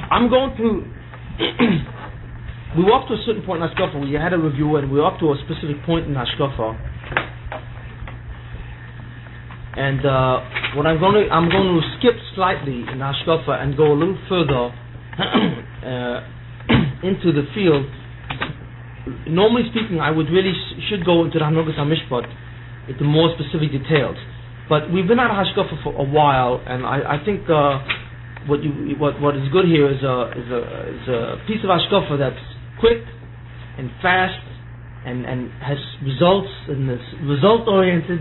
I'm going to. We were up to a certain point in Hashkafa. We had a review, and we were up to a specific point in Hashkafa. And what I'm going to skip slightly in Hashkafa and go a little further into the field. Normally speaking, I would really should go into the Hanogas HaMishpat into more specific details. But we've been at Hashkafa for a while, and I think what is good here is a piece of Hashkafa that's quick and fast and has results and is result oriented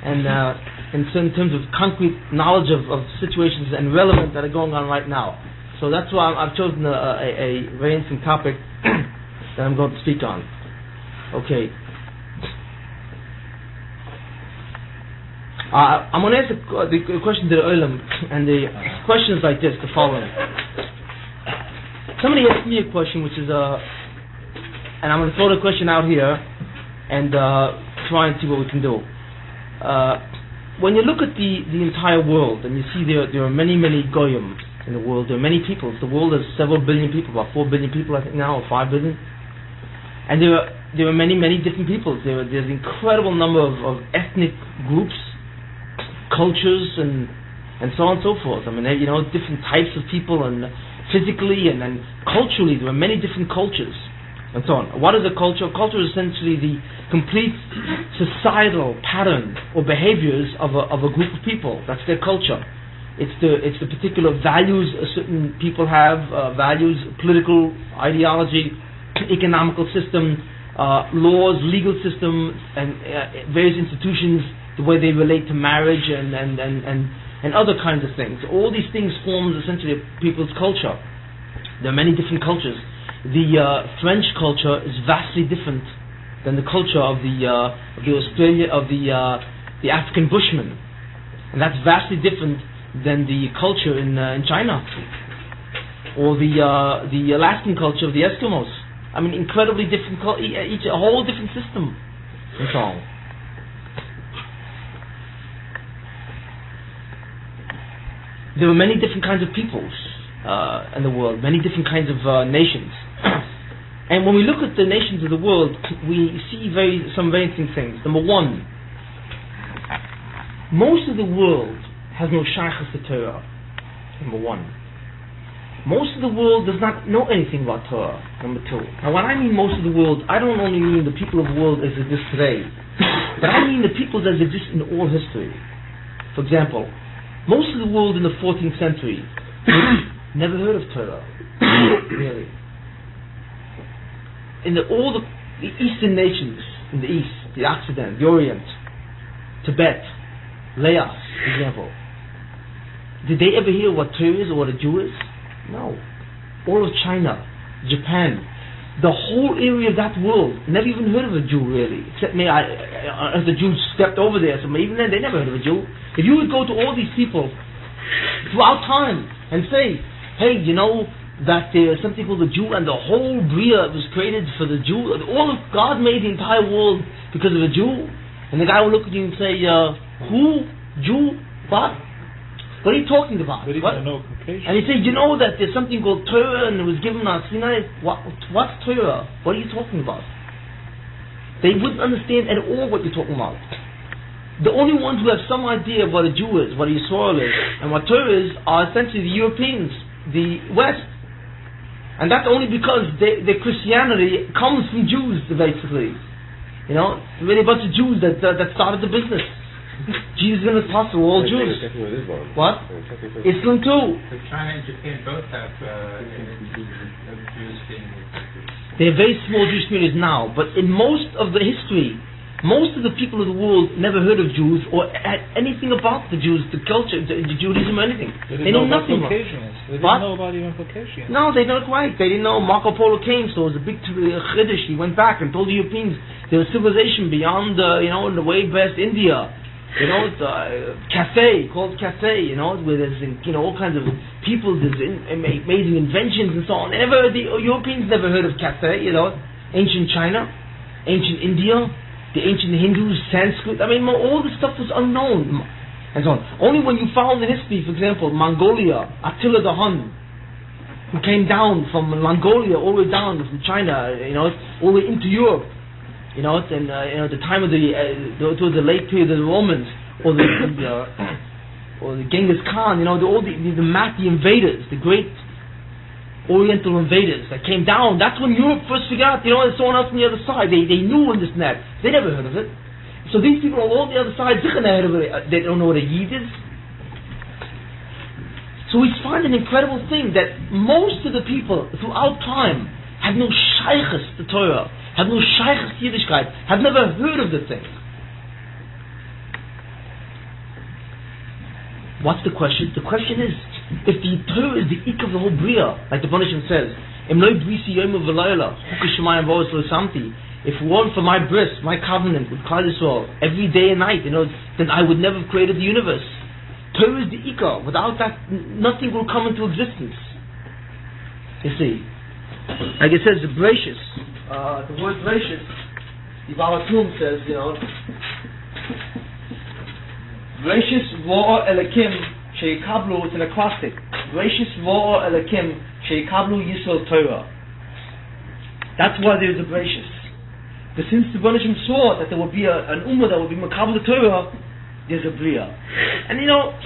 and in terms of concrete knowledge of situations and relevant that are going on right now. So that's why I've chosen a very interesting topic that I'm going to speak on. Okay. I'm going to answer the question to the Olam, and the question is like this, the following. Somebody asked me a question, which is, and I'm going to throw the question out here, and try and see what we can do. When you look at the entire world, and you see there are many goyim in the world, there are many peoples. The world has several billion people, about 4 billion people I think now, or 5 billion. And there are many different peoples. There's an incredible number of ethnic groups, cultures, and so on and so forth. I mean, different types of people, and physically and culturally, there are many different cultures, and so on. What is a culture? Culture is essentially the complete societal pattern or behaviors of a group of people. That's their culture. It's the particular values certain people have, values, political ideology, economical system, laws, legal system, and various institutions, the way they relate to marriage and other kinds of things. All these things form essentially a people's culture. There are many different cultures. The French culture is vastly different than the culture of the African Bushman, and that's vastly different than the culture in China, or the Alaskan culture of the Eskimos. I mean, incredibly different, each a whole different system, and so on. There are many different kinds of peoples in the world, many different kinds of nations. And when we look at the nations of the world, we see some very interesting things. Number one, most of the world has no shaykhs to Torah. Number one. Most of the world does not know anything about Torah. Number two. Now when I mean most of the world, I don't only mean the people of the world as exist today, but I mean the peoples as exist in all history. For example, most of the world in the 14th century never heard of Torah. Really. In all the eastern nations, in the east, the Occident, the Orient, Tibet, Laos, for example, did they ever hear what Torah is or what a Jew is? No. All of China, Japan, the whole area of that world never even heard of a Jew really, except me. As the Jews stepped over there, so even then they never heard of a Jew. If you would go to all these people throughout time and say, hey, you know that there's something called the Jew, and the whole Bria was created for the Jew, all of God made the entire world because of a Jew, and the guy will look at you and say, who? Jew? What? What are you talking about? What? And he said, you know that there's something called Torah and it was given on Sinai. What's Torah? What are you talking about? They wouldn't understand at all what you're talking about. The only ones who have some idea of what a Jew is, what a Yisrael is, and what Torah is, are essentially the Europeans, the West. And that's only because their Christianity comes from Jews, basically. You know, really a bunch of Jews that started the business. Jesus and his apostles were all Jews. What? Islam too. But China and Japan both have Jews being. They're very small Jewish communities now, but in most of the history, most of the people of the world never heard of Jews or had anything about the Jews, the culture, the Judaism, or anything. They know nothing about it. They didn't know about even Caucasians. No, they don't quite. They didn't know. Marco Polo came, so it was a big chiddush. He went back and told the Europeans there was civilization beyond, in the way past India. You know, it's Cathay, called Cathay, where there's, all kinds of people, there's amazing inventions and so on. The Europeans never heard of Cathay, ancient China, ancient India, the ancient Hindus, Sanskrit. I mean, all this stuff was unknown, and so on. Only when you found in history, for example, Mongolia, Attila the Hun, who came down from Mongolia all the way down from China, all the way into Europe, and the time of the late period of the Romans, or the Genghis Khan, all the invaders, the great Oriental invaders that came down. That's when Europe first figured out, there's someone else on the other side. They knew on this and that. They never heard of it. So these people on all the other side, they don't know what a Yid is. So we find an incredible thing that most of the people throughout time have no shaykhs to Torah, have no shaykhs to Yiddishkeit, have never heard of the thing. What's the question? The question is, if the Torah is the ik of the whole Bria, like the Banishim says, if it weren't for my bris, my covenant with Klal Yisrael, every day and night, then I would never have created the universe. Torah is the ikar. Without that, nothing will come into existence. You see, like it says, the gracious, the word gracious, the Balatum says, gracious Vo'or Elikim Sheikablu, it's an acrostic. Gracious Vo'or Elikim Sheikablu Yisrael Torah. That's why there is a gracious. But since the Banishim saw that there would be an ummah that would be Makabel Torah, there's a Bria. And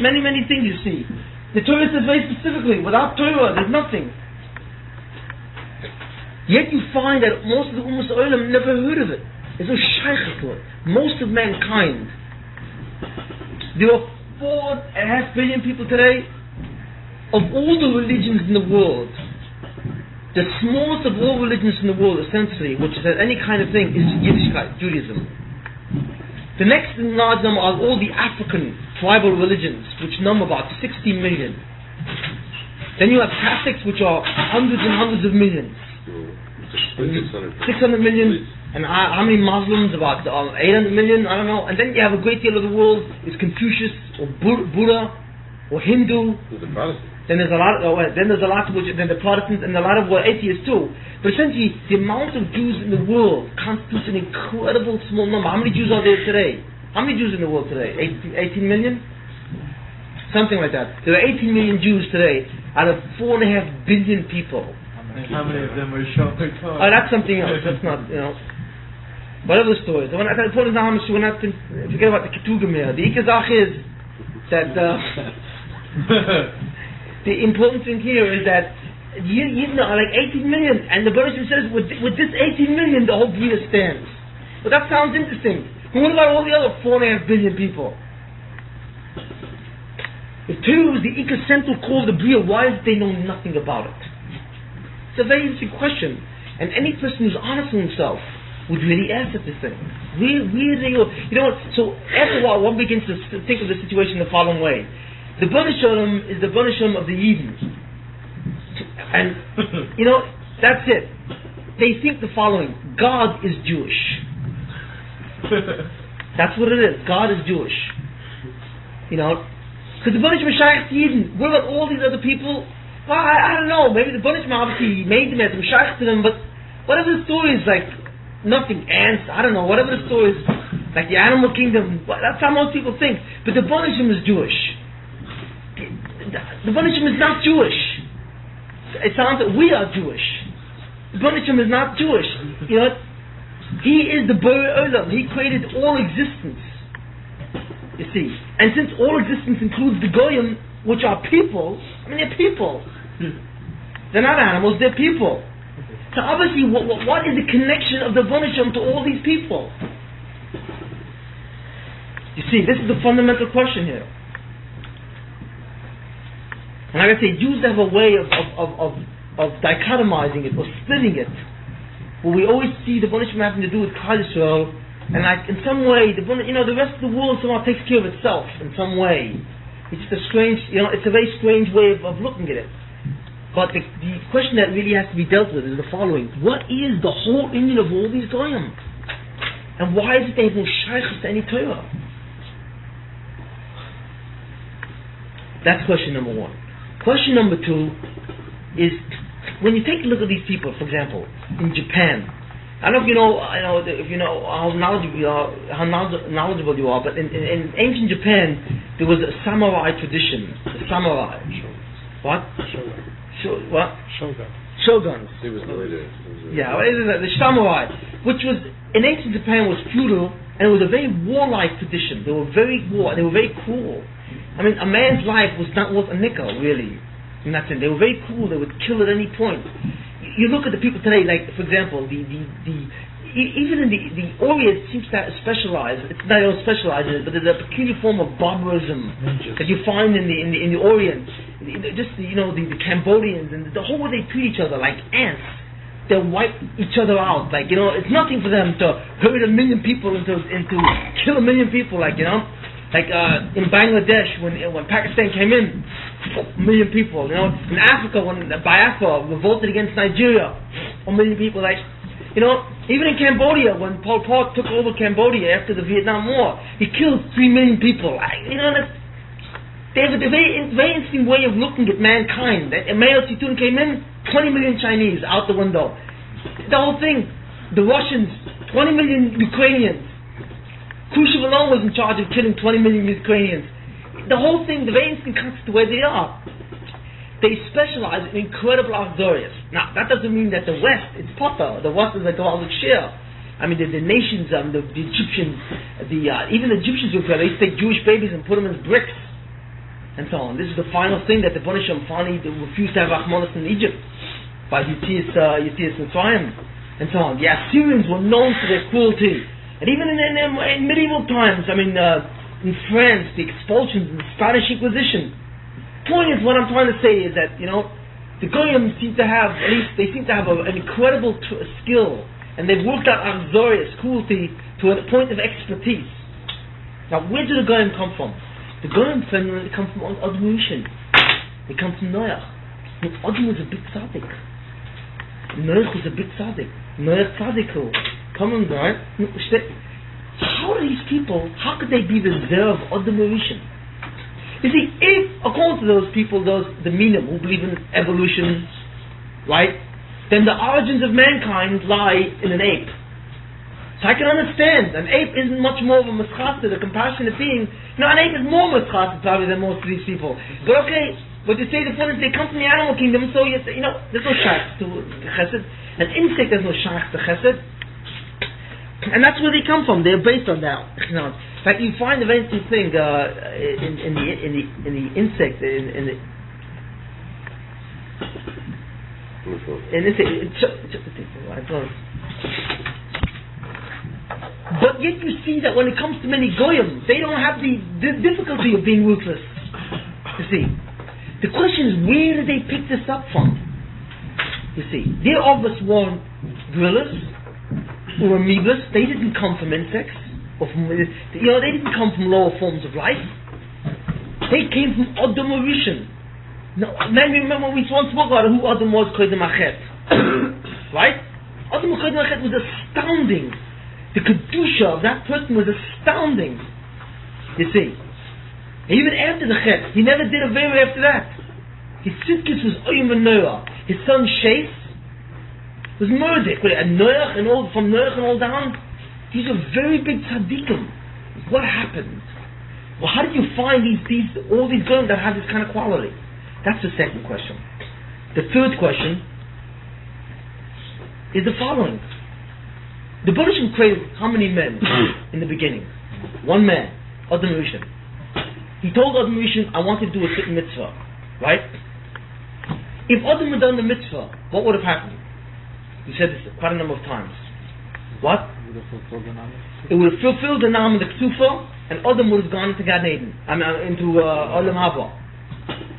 many, many things you see. The Torah says very specifically, without Torah, there's nothing. Yet you find that most of the Ummahs Olam never heard of it. There's no shaykh to it. Most of mankind. There are 4.5 billion people today. Of all the religions in the world, the smallest of all religions in the world, essentially, which is any kind of thing, is Yiddishkeit, Judaism. The next in large number are all the African tribal religions, which number about 60 million. Then you have Catholics, which are hundreds and hundreds of millions. 600 million. And how many Muslims? About 800 million, I don't know. And then you have a great deal of the world is Confucius, or Buddha, or Hindu. Then there's a lot. Then the Protestants and a lot of atheists too. But essentially, the amount of Jews in the world constitutes an incredible small number. How many Jews are there today? How many Jews in the world today? 18 million? Something like that. There are 18 million Jews today out of 4.5 billion people. How many of them are showing? Oh, that's something else. That's not, whatever the story is. When I put it down, we're not to forget about the Ketugim here. The Ikazach is that the important thing here is that like 18 million, and the Baruch says with this 18 million the whole Bria stands. But that sounds interesting. But what about all the other 4.5 billion people? If Torah was the central core of the Bria, why is they know nothing about it? It's a very interesting question, and any person who's honest with himself would really ask at this thing. Where they go? So after a while, one begins to think of the situation the following way. The Banishim Shalom is the Banishim of the Yidden. And, that's it. They think the following: God is Jewish. That's what it is. God is Jewish. Because the Banishim are Shaykh to Yidden. What about all these other people? Well, I don't know. Maybe the Banishim obviously made them as a Shaykh to them, but whatever the story is, like, nothing, ants, I don't know, whatever the story is, like the animal kingdom, that's how most people think. But the Banishim is Jewish. The Banishim is not Jewish. It sounds that we are Jewish. The Banishim is not Jewish. He is the Borei Olam. He created all existence. You see. And since all existence includes the Goyim, which are people, they're people. They're not animals, they're people. So obviously, what is the connection of the Banishim to all these people? You see, this is the fundamental question here. And like I say, Jews have a way of dichotomizing it or splitting it, where we always see the Banishim having to do with Klal Yisrael, and like in some way, the rest of the world somehow takes care of itself in some way. It's just a strange, it's a very strange way of looking at it. But the question that really has to be dealt with is the following: what is the whole Indian of all these Goyim? And why is it they have no shaykhs to any Torah? That's question number one. Question number two is, when you take a look at these people, for example, in Japan, I don't know if you know how knowledgeable you are, but in ancient Japan there was a samurai tradition. The samurai, What? What? Shogun. Shoguns. He was the leader. Yeah, well, the samurai, which was in ancient Japan, was feudal, and it was a very warlike tradition. They were very cruel. I mean, a man's life was not worth a nickel, really. In that sense, they were very cruel. They would kill at any point. You look at the people today, like for example, even in the Orient seems to specialize. It's not all specialized in it, but there's a peculiar form of barbarism that you find in the Orient. Just the Cambodians and the whole way they treat each other like ants. They'll wipe each other out. Like it's nothing for them to hurt 1 million people and to kill 1 million people. Like in Bangladesh when Pakistan came in, 1 million people. In Africa when Biafra revolted against Nigeria, 1 million people. Even in Cambodia when Pol Pot took over Cambodia after the Vietnam War, he killed 3 million people. They have a very interesting way of looking at mankind. That Mao Zedong came in, 20 million Chinese out the window. The whole thing, the Russians, 20 million Ukrainians. Khrushchev alone was in charge of killing 20 million Ukrainians. The whole thing, the very instant comes to where they are. They specialize in incredible luxurious. Now, that doesn't mean that the West, it's proper. The West is a Gavaldic share. I mean, the nations, the Egyptians, even the Egyptians, they used to take Jewish babies and put them in bricks. And so on. This is the final thing that the Bnei Shem finally refused to have Rachmanis in Egypt by Yetzias Mitzrayim and so on. The Assyrians were known for their cruelty, and even in medieval times. I mean, in France, the expulsions and the Spanish Inquisition. Point is, what I'm trying to say is that the Goyim seem to have an incredible skill, and they've worked out Azorius cruelty to a point of expertise. Now, where do the Goyim come from? The Goyim family come from Adam Rishon. They come from Noach. Adam was a big tzaddik. Noach was a big tzaddik. Noach tzaddiku. Come on, right? How are these people? How could they be the Zer of Adam Rishon? You see, if according to those people, the Minim who believe in evolution, right? Then the origins of mankind lie in an ape. So I can understand, an ape isn't much more of a mischasted, a compassionate being. An ape is more mischasted probably than most of these people. But okay, but you say the point is they come from the animal kingdom, so you say, there's no shach to chesed. An insect has no shach to chesed. And that's where they come from. They're based on that. In fact, you find a very interesting thing in the insect, but yet you see that when it comes to many Goyim, they don't have the difficulty of being ruthless. You see. The question is, where did they pick this up from? You see. Their Ovis weren't gorillas or amoebas. They didn't come from insects. Or from, they didn't come from lower forms of life. They came from Adam Rishon. Now, remember we once spoke about who Adam was, Koydem Achet. Right? Adam Koydem Achet was astounding. The kedusha of that person was astounding. You see. Even after the chet, he never did a very after that. His sitkis was Oyim and Noah. His son Shais was Murdik. And Noach and all, from Noach and all down, these are very big tzaddikim. What happened? Well, how did you find all these girls that have this kind of quality? That's the second question. The third question is the following. The Buddhists created how many men in the beginning? One man, Adam Rishon. He told Adam Rishon, I want to do a certain mitzvah. Right? If Adam had done the mitzvah, what would have happened? He said this quite a number of times. What? It would have fulfilled the Naam of the Ksufa, and Adam would have gone into Gan Eden, into Olam Haba.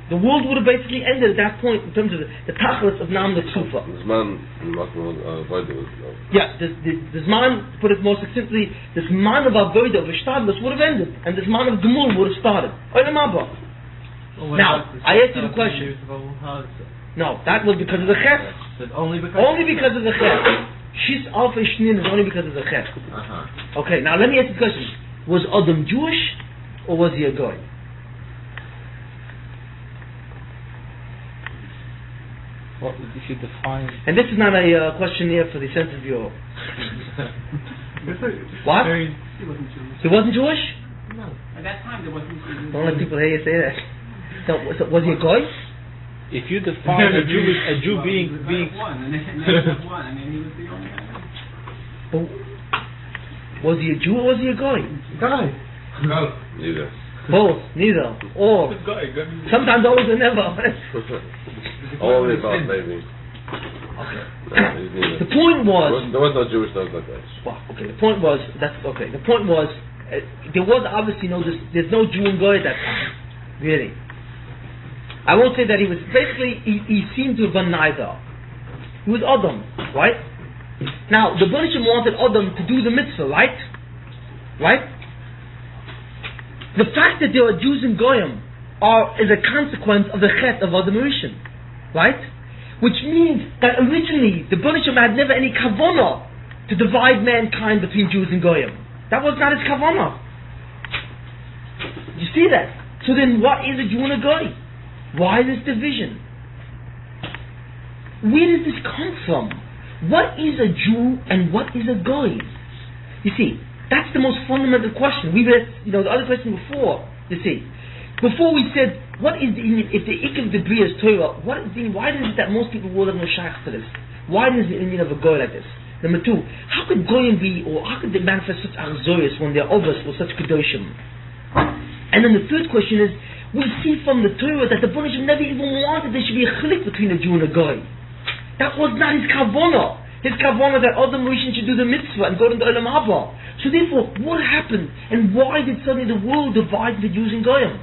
The world would have basically ended at that point in terms of the tachlis of Naam the Ksufa. Yeah, the Zman, to put it more succinctly, the Zman of Avodah, of Ishtadlus, would have ended, and the Zman of Gemul would have started. Olam Haba. Now, I asked you the question. No, that was because of the Chet. Only because of the Chet. Shis Alpha Shnin is only because of the Chet. Okay, now let me ask you the question. Was Adam Jewish, or was he a Goy? What if you define? And this is not a questionnaire for the Census Bureau. What? He wasn't Jewish? No. At that time, there wasn't. Don't let people hear you say that. So was he a Goy? If you define a Jew being one, and then he was one, and then he was the only guy. But was he a Jew or was he a guy? Guy. Both. Neither. Both, neither, or sometimes always and never. All of the above, maybe. Okay. No, he's neither. The point was. There was no Jewish stuff like that. Well, okay. The point was that's okay. The point was there was obviously there's no Jew and Goy at that time, really. I won't say that he was basically he seemed to have done neither. He was Adam, right? Now the Banishim wanted Adam to do the mitzvah, right? Right? The fact that there are Jews and Goyim is a consequence of the chet of Adam Rishon, right? Which means that originally the Banishim had never any kavanah to divide mankind between Jews and Goyim. That was not his kavanah. You see that? So then what is a Jew and a Goy? Why this division? Where does this come from? What is a Jew and what is a Goy? You see, that's the most fundamental question. We read, the other question before. You see, before we said, what is if the Ikkev the Bria is Torah? Why is it that most people will have no shaykh to this? Why is the Indian of a Goy like this? Number two, how could Goyim be, or how could they manifest such anxoyas when they're obvious or such kedoshim? And then the third question is, we see from the Torah that the Banishim never even wanted there should be a chilik between a Jew and a Goy. That was not his kavanah. His kavanah that Adam Rishon should do the mitzvah and go to the Olam Haba. So therefore, what happened and why did suddenly the world divide into Jews and Goyim?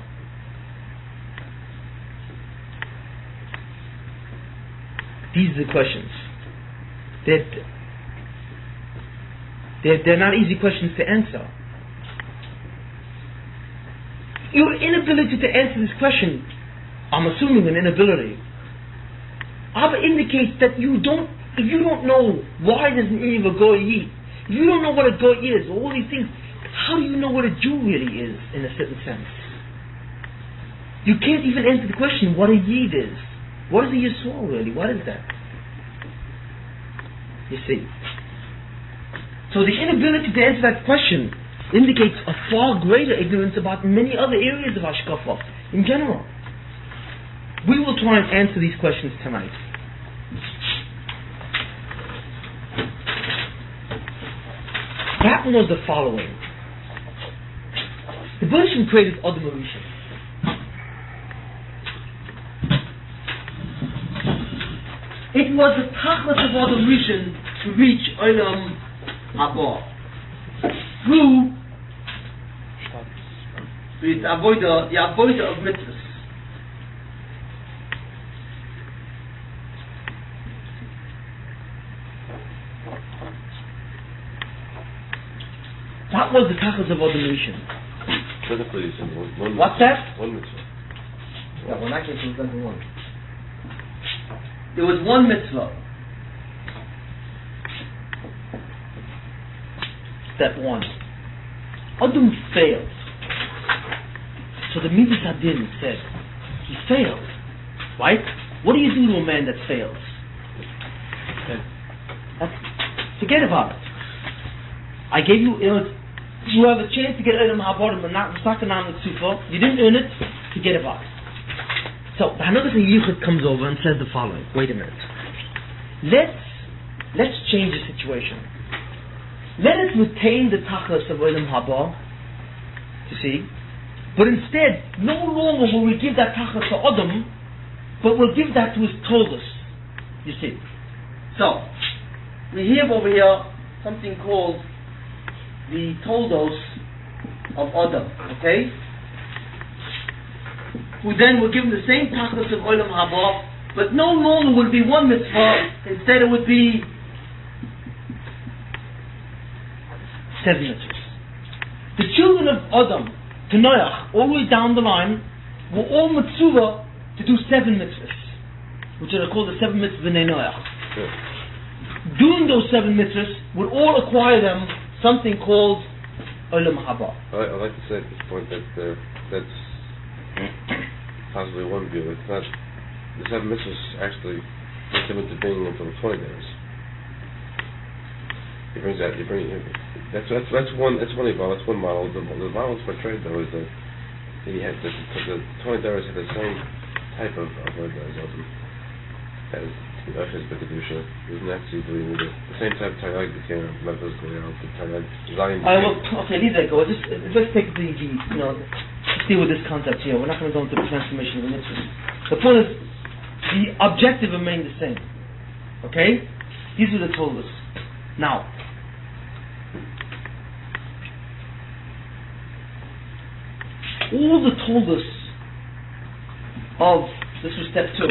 These are the questions. They're not easy questions to answer. Your inability to answer this question, I'm assuming an inability, indicates that if you don't know why there's an Indian of a Goy eat, if you don't know what a Goy is, all these things, how do you know what a Jew really is, in a certain sense? You can't even answer the question what a Yid is. What is a Yisrael really? What is that? You see. So the inability to answer that question indicates a far greater ignorance about many other areas of Hashkafa in general. We will try and answer these questions tonight. That was the following. The Banishim created Adam Rishon. It was the tachlis of Adam Rishon to reach Olam Haba through the avodah of mitzvahs. That was the tachlis of Adam Rishon. Physically, one What's that? One mitzvah. Yeah, well, in that case, it was one. There was one mitzvah. Step one. Adam failed. So the Midas Hadin said, he failed. Right? What do you do to a man that fails? Forget about it. I gave you, you have a chance to get Olam Haba and not Sakanam and Tzufa. You didn't earn it, forget about it. So the Hanagas Yichud comes over and says the following. Wait a minute. Let's change the situation. Let us retain the tachlis of Olam Haba, you see, but instead, no longer will we give that tachlis to Adam, but we'll give that to his toldos, you see. So, we have over here something called the toldos of Adam, okay? Who then will give him the same tachlis of Olam Haba, but no longer will be one mitzvah, instead it would be 7 mitzvahs. The children of Adam, to Noach, all the way down the line, were all mitzvah to do 7 mitzvahs, which are called the 7 mitzvahs b'nei Noach. Sure. Doing those 7 mitzvahs would all acquire them something called Olam Haba. I'd like to say at this point that that's possibly one view. It's not the 7 mitzvahs actually bring him into being until the 20 days. He brings that. That's one. That's one eval. That's one model. The model is portrayed though is that he had the 20 days had the same type of avodah zotim as Achaz B'Kedusha is next to doing the same type of Taryag became Memphis Goyal, the Taryag Zion. Okay, leave that go. Let's take let's deal with this concept here. We're not going to go into the transformation of the mitzvah. The point is, the objective remained the same. Okay? These are the Torahs. Now, all the Torahs of, this was step 2.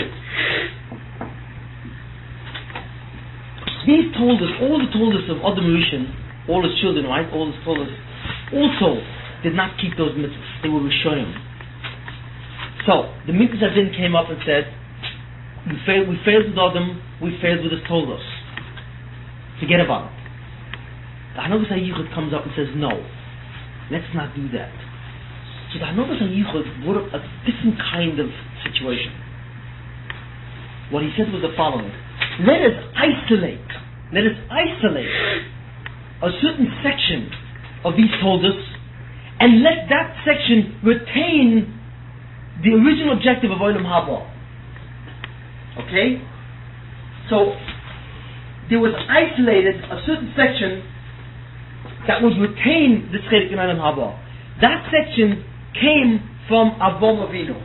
These Torahs, all the Torahs of Adam Rishon, all his children, right? All his Torahs, also did not keep those mitzvahs. They were Rishonim. So, the Mitzvah Din came up and said, we failed with Adam, we failed with his Torahs. Forget about it. The Hanagas HaYichud comes up and says, no, let's not do that. So the Hanagas HaYichud brought up a different kind of situation. What he said was the following: let us isolate a certain section of these Torahs, and let that section retain the original objective of Olam Haba. Okay? So, there was isolated a certain section that would retain the Chelik in Olam Haba. That section came from Avraham Avinu.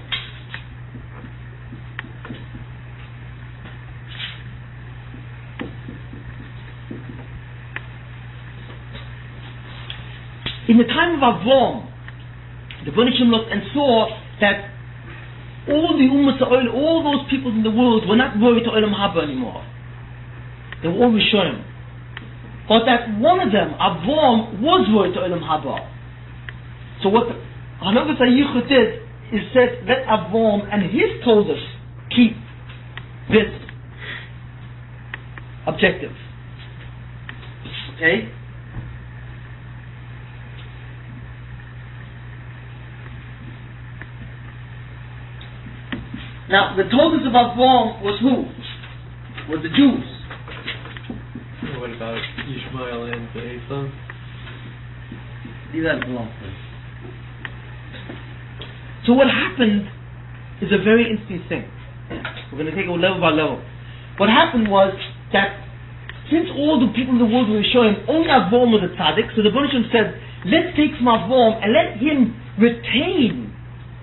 In the time of Avraham, the Bnei Shem looked and saw that all the Ummah Sa'ol, all those people in the world were not worried to Olam Haba anymore. They were all Rishonim. But that one of them, Avraham, was worried to Olam Haba. So what Hanagas HaYichud did is said, let Avraham and his Torahs keep this objective. Okay? Now, the Torahs of Avraham was who? Was the Jews. What about Ishmael and Esau? These are the belong. So what happened is a very interesting thing. We're going to take it level by level. What happened was that since all the people in the world were showing only Avraham was a tzaddik, so the Bnei Shem said, let's take from Avraham and let him retain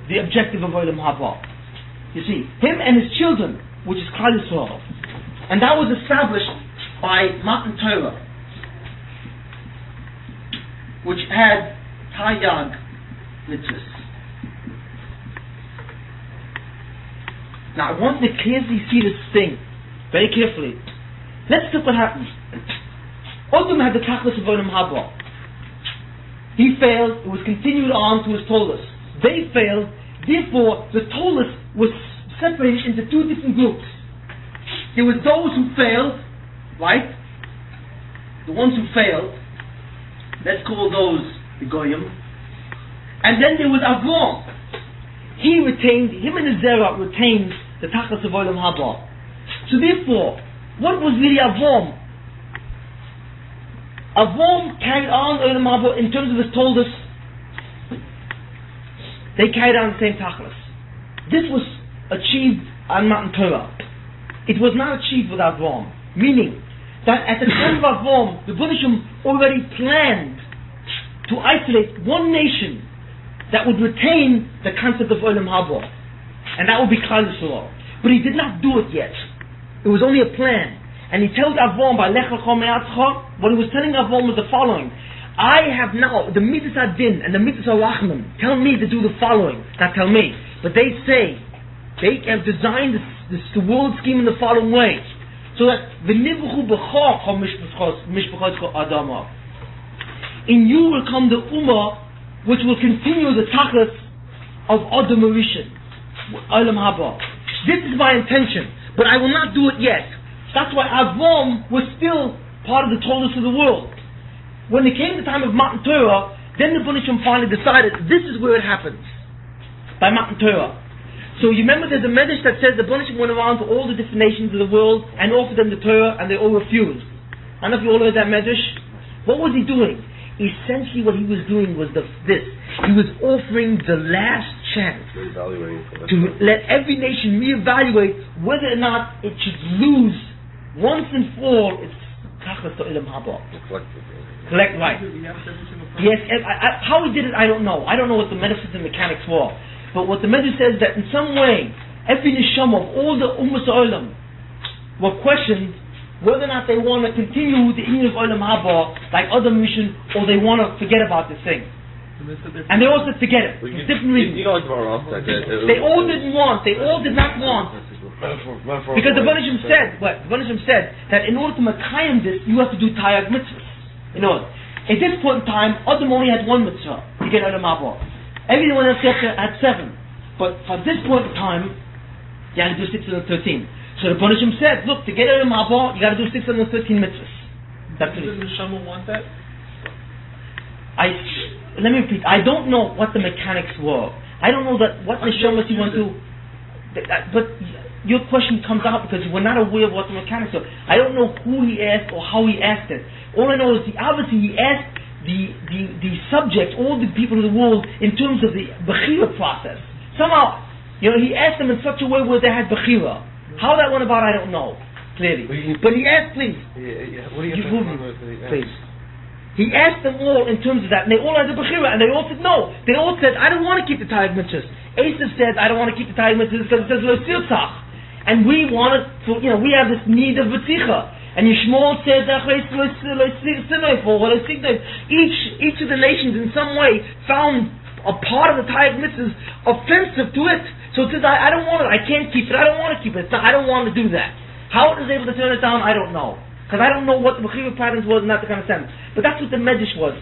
the objective of Olam Haba. You see, him and his children, which is Klal Yisrael, and that was established by Matan Torah, which had Taryag mitzvahs. Now I want to clearly see this thing very carefully. Let's look what happened. Adam had the tachlis of Olam Haba. He failed. It was continued on to his Torahs. They failed. Therefore, the Torahs was separated into 2 different groups. There were those who failed, right? The ones who failed, let's call those the Goyim. And then there was Avraham. Him and his Zerah retained the Tachlis of Olam Haba. So therefore, what was really Avraham? Avraham carried on Olam Haba in terms of his Torahs. They carried on the same Tachlis. This was achieved on Matan Torah. It was not achieved with Avraham. Meaning that at the time of Avraham, the Bnei Shem already planned to isolate one nation that would retain the concept of Olam Haba, and that would be Klal Yisrael. But he did not do it yet. It was only a plan. And he tells Avraham by Lech Lecha Me'atzcha, what he was telling Avraham was the following: I have now the Mitzvah Din and the Mitzvah Rachman tell me to do the following. Not tell me, but they say they have designed the world scheme in the following way, so that v'nivchu b'chor mishpachot adama. In you will come the Ummah which will continue the tachlis of Adam Rishon, Olam Haba. This is my intention, but I will not do it yet. That's why Avraham was still part of the Torahs of the world. When it came the time of Matan Torah, then the Bnei Shem finally decided this is where it happens, by Matan Torah. So you remember there's a medrash that says the Bnei Shem went around to all the different nations of the world and offered them the Torah, and they all refused. I don't know if you all heard that medrash. What was he doing? Essentially what he was doing was this. He was offering the last chance Reevaluating for to let every nation reevaluate whether or not it should lose once and for all its tachlis to ilam haba. Collect right. Yes, how he did it, I don't know. I don't know what the metaphysics and mechanics were. But what the Medrash says that in some way, every neshama of all the ummas olam were questioned whether or not they want to continue the union of olam haba like other mission, or they want to forget about this thing. And they all said forget it. For different reasons. You know, like tomorrow, They all didn't want. They all did not want. Because the Banishim said, that in order to makayim this, you have to do tayag mitzvahs. You know, at this point in time, Adam only had one mitzvah to get olam haba. Everyone else had 7. But for this point in time, you had to do 613. So the Banishim said, look, to get olam haba, you got to do 613 mitzvahs. That's Doesn't the Neshama want that? Let me repeat. I don't know what the mechanics were. I don't know that what neshamas he went to. But your question comes out because we're not aware of what the mechanics are. I don't know who he asked or how he asked it. All I know is obviously he asked the subject, all the people of the world, in terms of the bechira process. Somehow, he asked them in such a way where they had bechira. How that went about, I don't know clearly. But he asked, please. What do you please. He asked them all in terms of that, and they all had the bechira, and they all said no. They all said, I don't want to keep the tayag mitzvahs. Esav said, I don't want to keep the tayag mitzvahs because it says lo sirtzach, and we wanted to, we have this need of v'tzicha. And Yishmael said, each of the nations in some way found a part of the tayag mitzvahs offensive to it. So it says, I don't want it. I can't keep it. I don't want to keep it. I don't want to do that. How it was able to turn it down, I don't know. Because I don't know what the Bechira patterns was in that kind of sense. But that's what the Medrash was.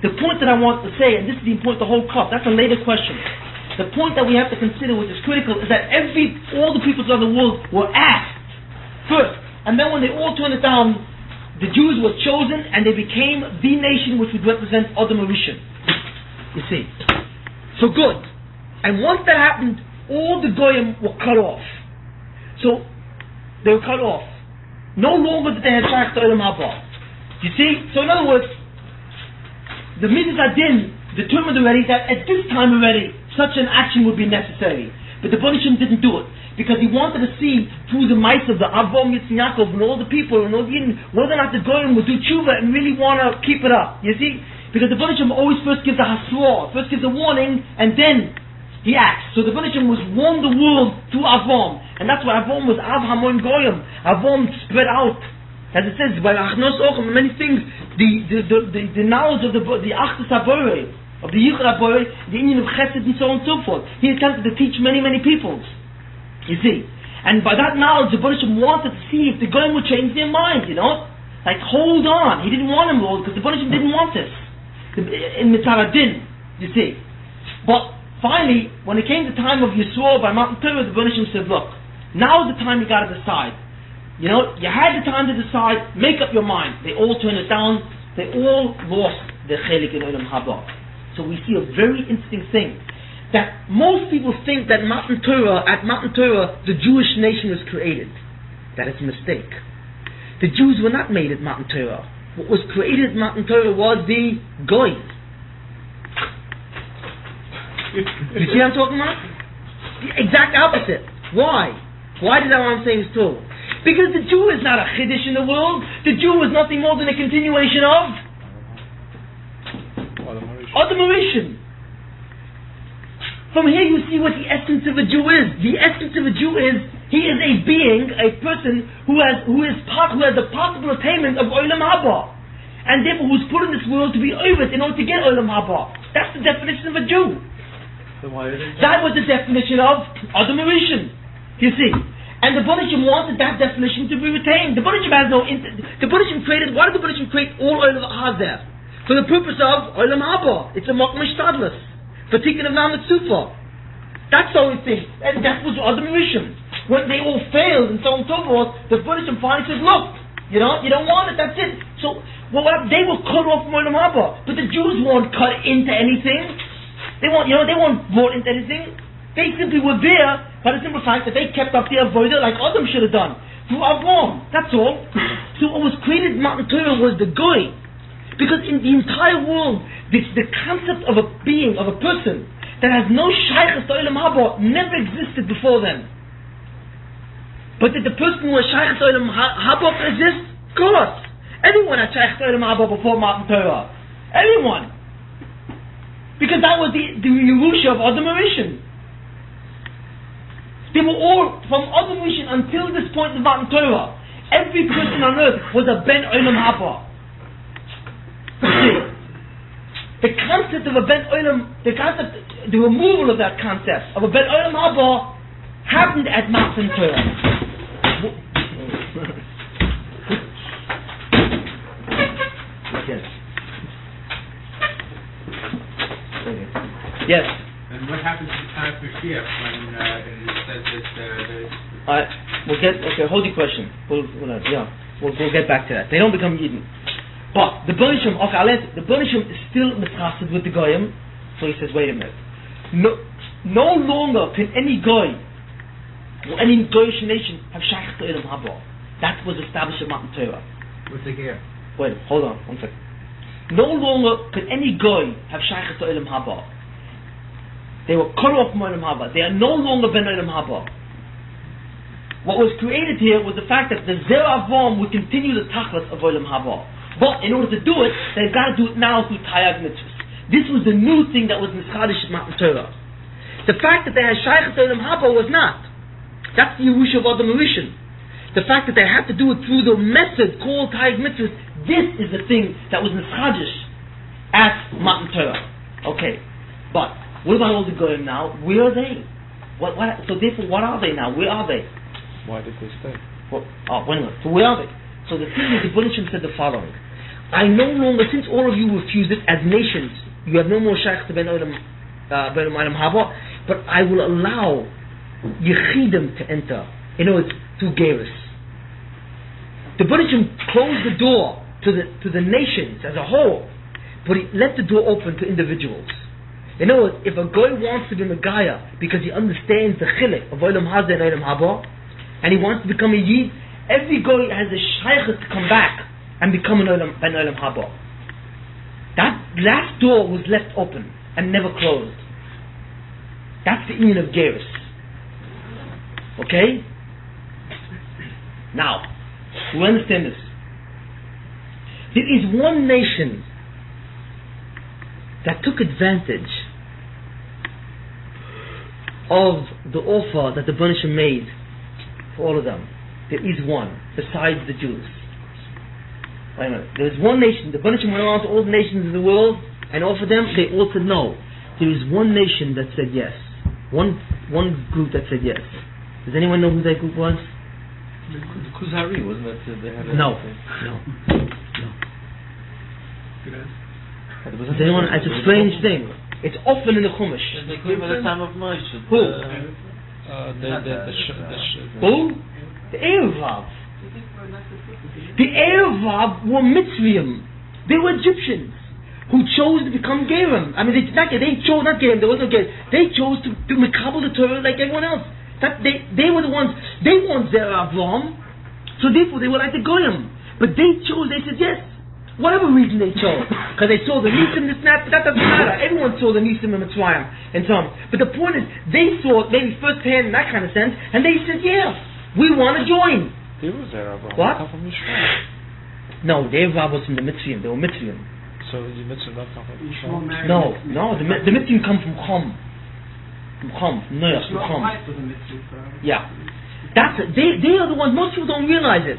The point that I want to say, and this is the point of the whole cup, that's a later question. The point that we have to consider, which is critical, is that all the peoples of the world were asked first. And then when they all turned it down, the Jews were chosen and they became the nation which would represent Adam Rishon. You see. So good. And once that happened, all the Goyim were cut off. So, they were cut off. No longer did they have Shach to Olam Haba. You see? So in other words, the Midas Adin determined already that at this time already, such an action would be necessary. But the Banishim didn't do it. Because he wanted to see through the mice of the Avom, Yitzhak, Yaakov, and all the people, and all the Yidden, whether or not the Goyim would do tshuva and really want to keep it up. You see? Because the Banishim always first gives a hasra, first gives a warning, and then he acts. So the Banishim was warned the world through Avom. And that's why Avom was Av Hamon Goyim. Avom spread out. As it says, by Achnos Ochem, many things, the knowledge of the Achtus HaBorei, of the Yichud HaBorei, the Indian of Chesed, and so on and so forth. He attempted to teach many, many peoples. You see. And by that knowledge, the Banishim wanted to see if the Goyim would change their mind, Like, hold on. He didn't want him, Lord, because the Banishim didn't want this. In Mitzvah Adin, you see. But finally, when it came to the time of Yisroel by Mount Torah, the Banishim said, look, now is the time you got to decide. You had the time to decide, make up your mind. They all turned it down. They all lost their chelik in Olam Haba. So we see a very interesting thing. That most people think that at Mount Torah, the Jewish nation was created. That is a mistake. The Jews were not made at Mount Torah. What was created at Mount Torah was the Goy. You see what I'm talking about? The exact opposite. Why? Why did that what I'm saying is true? Because the Jew is not a chiddush in the world. The Jew is nothing more than a continuation of Adam Rishon. From here you see what the essence of a Jew is. The essence of a Jew is he is a being, a person who has the possible attainment of Olam Haba, and therefore who's put in this world to be Ovet in order to get Olam Haba. That's the definition of a Jew. So why are they? That was the definition of Adam Rishon. You see. And the Banishim wanted that definition to be retained. The Banishim has no the Banishim created, why did the Banishim create all Olam Hazeh? For the purpose of Olam Haba. It's a Mok Mishtadlis. For Tikkun of Namet Sufa. That's the only thing. And that was Adam Rishon. When they all failed and so on and so forth, the Banishim finally said, look, you don't want it, that's it. So, they were cut off from Olam Haba. But the Jews weren't cut into anything. They weren't brought into anything. They simply were there by the simple fact that they kept up their avodah like Adam should have done. Through Avram. That's all. So what was created in Mount Torah was the Goy. Because in the entire world, the concept of a being, of a person, that has no shaykhs to Olam Haba never existed before then. But did the person who has shaykhs to Olam Haba exist? Of course. Everyone had shaykhs to Olam Haba before Matan Torah. Everyone. Because that was the Yerusha of Adam Rishon. They were all, from Adam Rishon until this point of Matan Torah, every person on earth was a Ben Olam Haba. The concept of a Ben Olam, the removal of that concept of a Ben Olam Haba happened at Matan Torah. Yes. Yes. And what happens to the time of Mashiach when it says that We'll get, hold your question. We'll get back to that. They don't become Yidden. But the Bonishim, the Bonishim is still mitzchased with the Goyim, so he says, wait a minute. No longer can any Goy, or any Goyish nation, have Shaykh to Olam Haba. That was established in Matan Torah. what's the gear? Wait, hold on, one second. No longer can any Goy have Shaykh to Olam Haba. They were cut off from Olam Haba. They are no longer Ben Olam Haba. What was created here was the fact that the Zerah Avraham would continue the tachlis of Olam Haba. But in order to do it, they've got to do it now through Tayag Mitzvahs. This was the new thing that was Nischadish at Matan Torah. The fact that they had Shaykh to Olam Haba was not. That's the Yerusha of Adam Rishon. The fact that they had to do it through the method called Tayag Mitzvahs, this is the thing that was Nischadish at Matan Torah. Okay, but what about all the Goyim now? Where are they? So therefore, what are they now? Where are they? Why did they stay? Wait a minute. So where are they? So the thing is, the Bonishim said the following: I no longer, since all of you refuse it as nations, you have no more shaykhs to Ben Olam Haba, but I will allow Yechidim to enter. In other words, through Geras. The Bonishim closed the door to the nations as a whole, but he let the door open to individuals. In other words, if a guy wants to be Megaya because he understands the chilek of Olam Hazeh and Olam Haba, and he wants to become a Yid, every guy has a shaykhs to come back and become Ben Olam Haba. That last door was left open and never closed. That's the union of Geras. Okay? Now, we understand this. There is one nation that took advantage of the offer that the Bonishim made for all of them. There is one, besides the Jews. Wait a minute. There is one nation. The Bonishim went around to all the nations of the world and offered them. They all said no. There is one nation that said yes. One group that said yes. Does anyone know who that group was? The Kuzari, wasn't it? They had No. Does anyone? It's a strange thing. It's often in the Chumash. They came at the time of Moshe. Who? Who? The Erevav. The Erevav were Mitzrayim. They were Egyptians who chose to become Gerim. I mean, they chose not Gerim. There was no Gerim. They chose to Mekabel the Torah like everyone else. They were the ones. They weren't Zerah Avraham, so therefore they were like the Goyim. But they chose. They said yes. Whatever reason they chose, because they saw the Nisim, that doesn't matter. Everyone saw the Nisim and Mitzrayim and so on. But the point is, they saw it maybe first hand in that kind of sense, and they said, yeah, we want to join. They were there, Abraham. What? Come from Yisrael. No, the Erevav was from the Mitzrayim. They were Mitzrayim. So the Mitzvah not come from Yisrael. No, the Mitzrayim come from Chom. From Noach, from Chom. Yeah. That's it. They are the ones, most people don't realize it.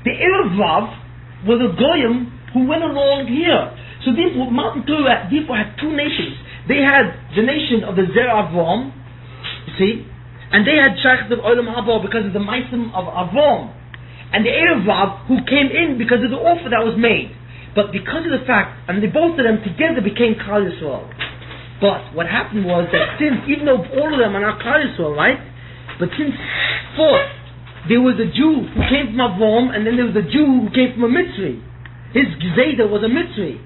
The Erevav were the Goyim who went along here. So therefore, Matan Torah had two nations. They had the nation of the Zerah Avraham, you see, and they had Shaykhs of Olam Haba because of the Maisim of Avraham, and the Erevav who came in because of the offer that was made. But because of the fact, and both of them together became Klal Yisrael. But what happened was that since, even though all of them are not Klal Yisrael, right? But since fourth, there was a Jew who came from Avraham, and then there was a Jew who came from a Mitzri. His Zayda was a Mitzri,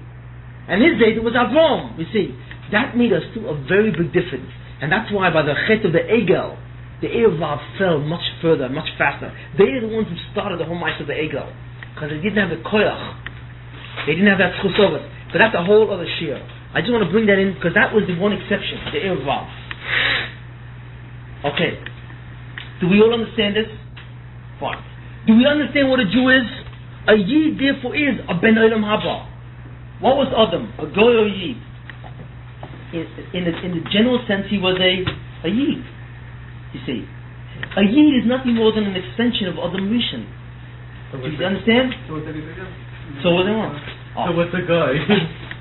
and his Zayda was Avraham. You see, that made us do a very big difference, and that's why by the Chet of the Egel, the Erevav fell much further, much faster. They are the ones who started the whole mice of the Egel, because they didn't have the Koyach, they didn't have that Chusovas. But that's a whole other shir. I just want to bring that in because that was the one exception, the Erev Rav. Okay. Do we all understand this? Fine. Do we understand what a Jew is? A Yid therefore is a Ben Olam Haba. What was Adam? A Goy or a Yid? In the general sense, he was a Yid. You see. A Yid is nothing more than an extension of Adam Rishon. Do you understand? So what did he do? So what they want? So what's a guy?